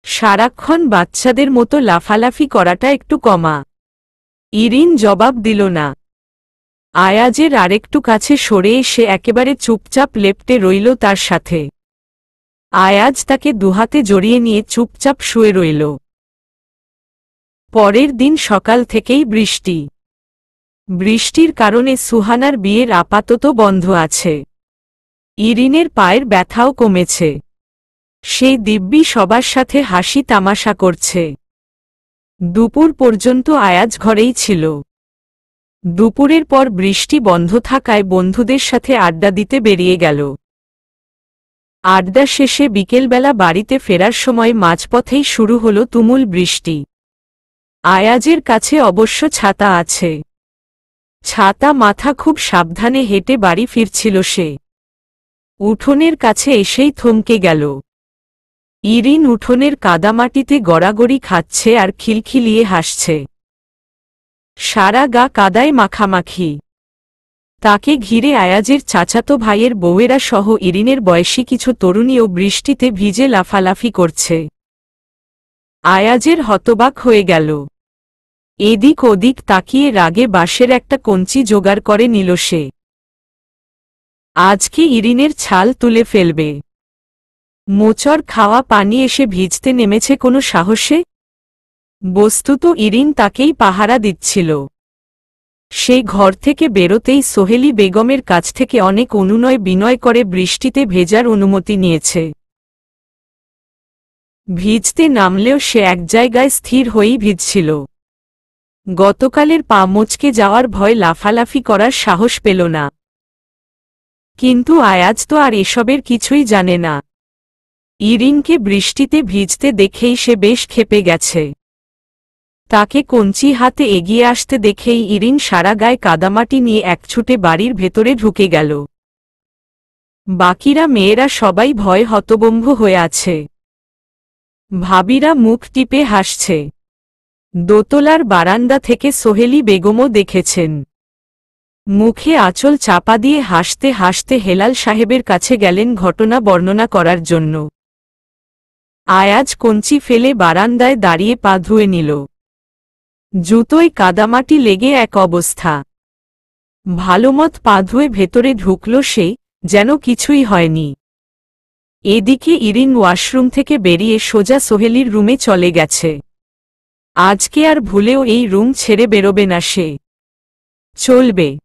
সারাক্ষণ বাচ্চাদের মতো লাফালাফি করাটা একটু কমা। ইরিন জবাব দিল না। আয়াজের আরেকটু কাছে সরে এসে একেবারে চুপচাপ লেপ্টে রইল তার সাথে। আয়াজ তাকে দুহাতে জড়িয়ে নিয়ে চুপচাপ শুয়ে রইল। পরের দিন সকাল থেকেই বৃষ্টি। বৃষ্টির কারণে সুহানার বিয়ের আপাতত বন্ধ আছে। ইরিনের পায়ের ব্যথাও কমেছে। সেই দিব্যি সবার সাথে হাসি তামাশা করছে। দুপুর পর্যন্ত আয়াজ ঘরেই ছিল। দুপুরের পর বৃষ্টি বন্ধ থাকায় বন্ধুদের সাথে আড্ডা দিতে বেরিয়ে গেল। আড্ডা শেষে বিকেলবেলা বাড়িতে ফেরার সময় মাঝপথেই শুরু হল তুমুল বৃষ্টি। আয়াজের কাছে অবশ্য ছাতা আছে। ছাতা মাথা খুব সাবধানে হেঁটে বাড়ি ফিরছিল সে। উঠোনের কাছে এসেই থমকে গেল। ইরিন উঠোনের কাদামাটিতে গড়াগড়ি খাচ্ছে আর খিলখিলিয়ে হাসছে। সারা গা কাদায় মাখামাখি। তাকে ঘিরে আয়াজের চাচাতো ভাইয়ের বউয়েরা সহ ইরিনের বয়সী কিছু তরুণীও বৃষ্টিতে ভিজে লাফালাফি করছে। আয়াজের হতবাক হয়ে গেল। এদিক ওদিক তাকিয়ে রাগে বাঁশের একটা কঞ্চি জোগাড় করে নিল সে। আজকে ইরিনের ছাল তুলে ফেলবে। মোচড় খাওয়া পানি এসে ভিজতে নেমেছে কোনো সাহসে? বস্তুত ইরিন তাকেই পাহারা দিচ্ছিল। সে ঘর থেকে বেরোতেই সোহেলি বেগমের কাছ থেকে অনেক অনুনয় বিনয় করে বৃষ্টিতে ভেজার অনুমতি নিয়েছে। ভিজতে নামলেও সে এক জায়গায় স্থির হয়েই ভিজছিল। গতকালের পা মোচকে যাওয়ার ভয় লাফালাফি করার সাহস পেল না। কিন্তু আয়াজ তো আর এসবের কিছুই জানে না। ইরিনকে বৃষ্টিতে ভিজতে দেখেই সে বেশ ক্ষেপে গেছে। তাকে কঞ্চি হাতে এগিয়ে আসতে দেখেই ইরিন সারা গায়ে কাদামাটি নিয়ে একছুটে বাড়ির ভেতরে ঢুকে গেল। বাকিরা মেয়েরা সবাই ভয়ে হতবম্ব হয়ে আছে। ভাবিরা মুখ টিপে হাসছে। দোতলার বারান্দা থেকে সোহেলি বেগমও দেখেছেন। মুখে আঁচল চাপা দিয়ে হাসতে হাসতে হেলাল সাহেবের কাছে গেলেন ঘটনা বর্ণনা করার জন্য। আয়াজ কঞ্চি ফেলে বারান্দায় দাঁড়িয়ে পা ধুয়ে নিল। জুতোয় কাদামাটি লেগে এক অবস্থা। ভালোমত পা ধুয়ে ভেতরে ঢুকল সে, যেন কিছুই হয়নি। এদিকে ইরিন ওয়াশরুম থেকে বেরিয়ে সোজা সোহেলির রুমে চলে গেছে। আজকে আর ভুলেও এই রুম ছেড়ে বেরোবে না সে। চলবে।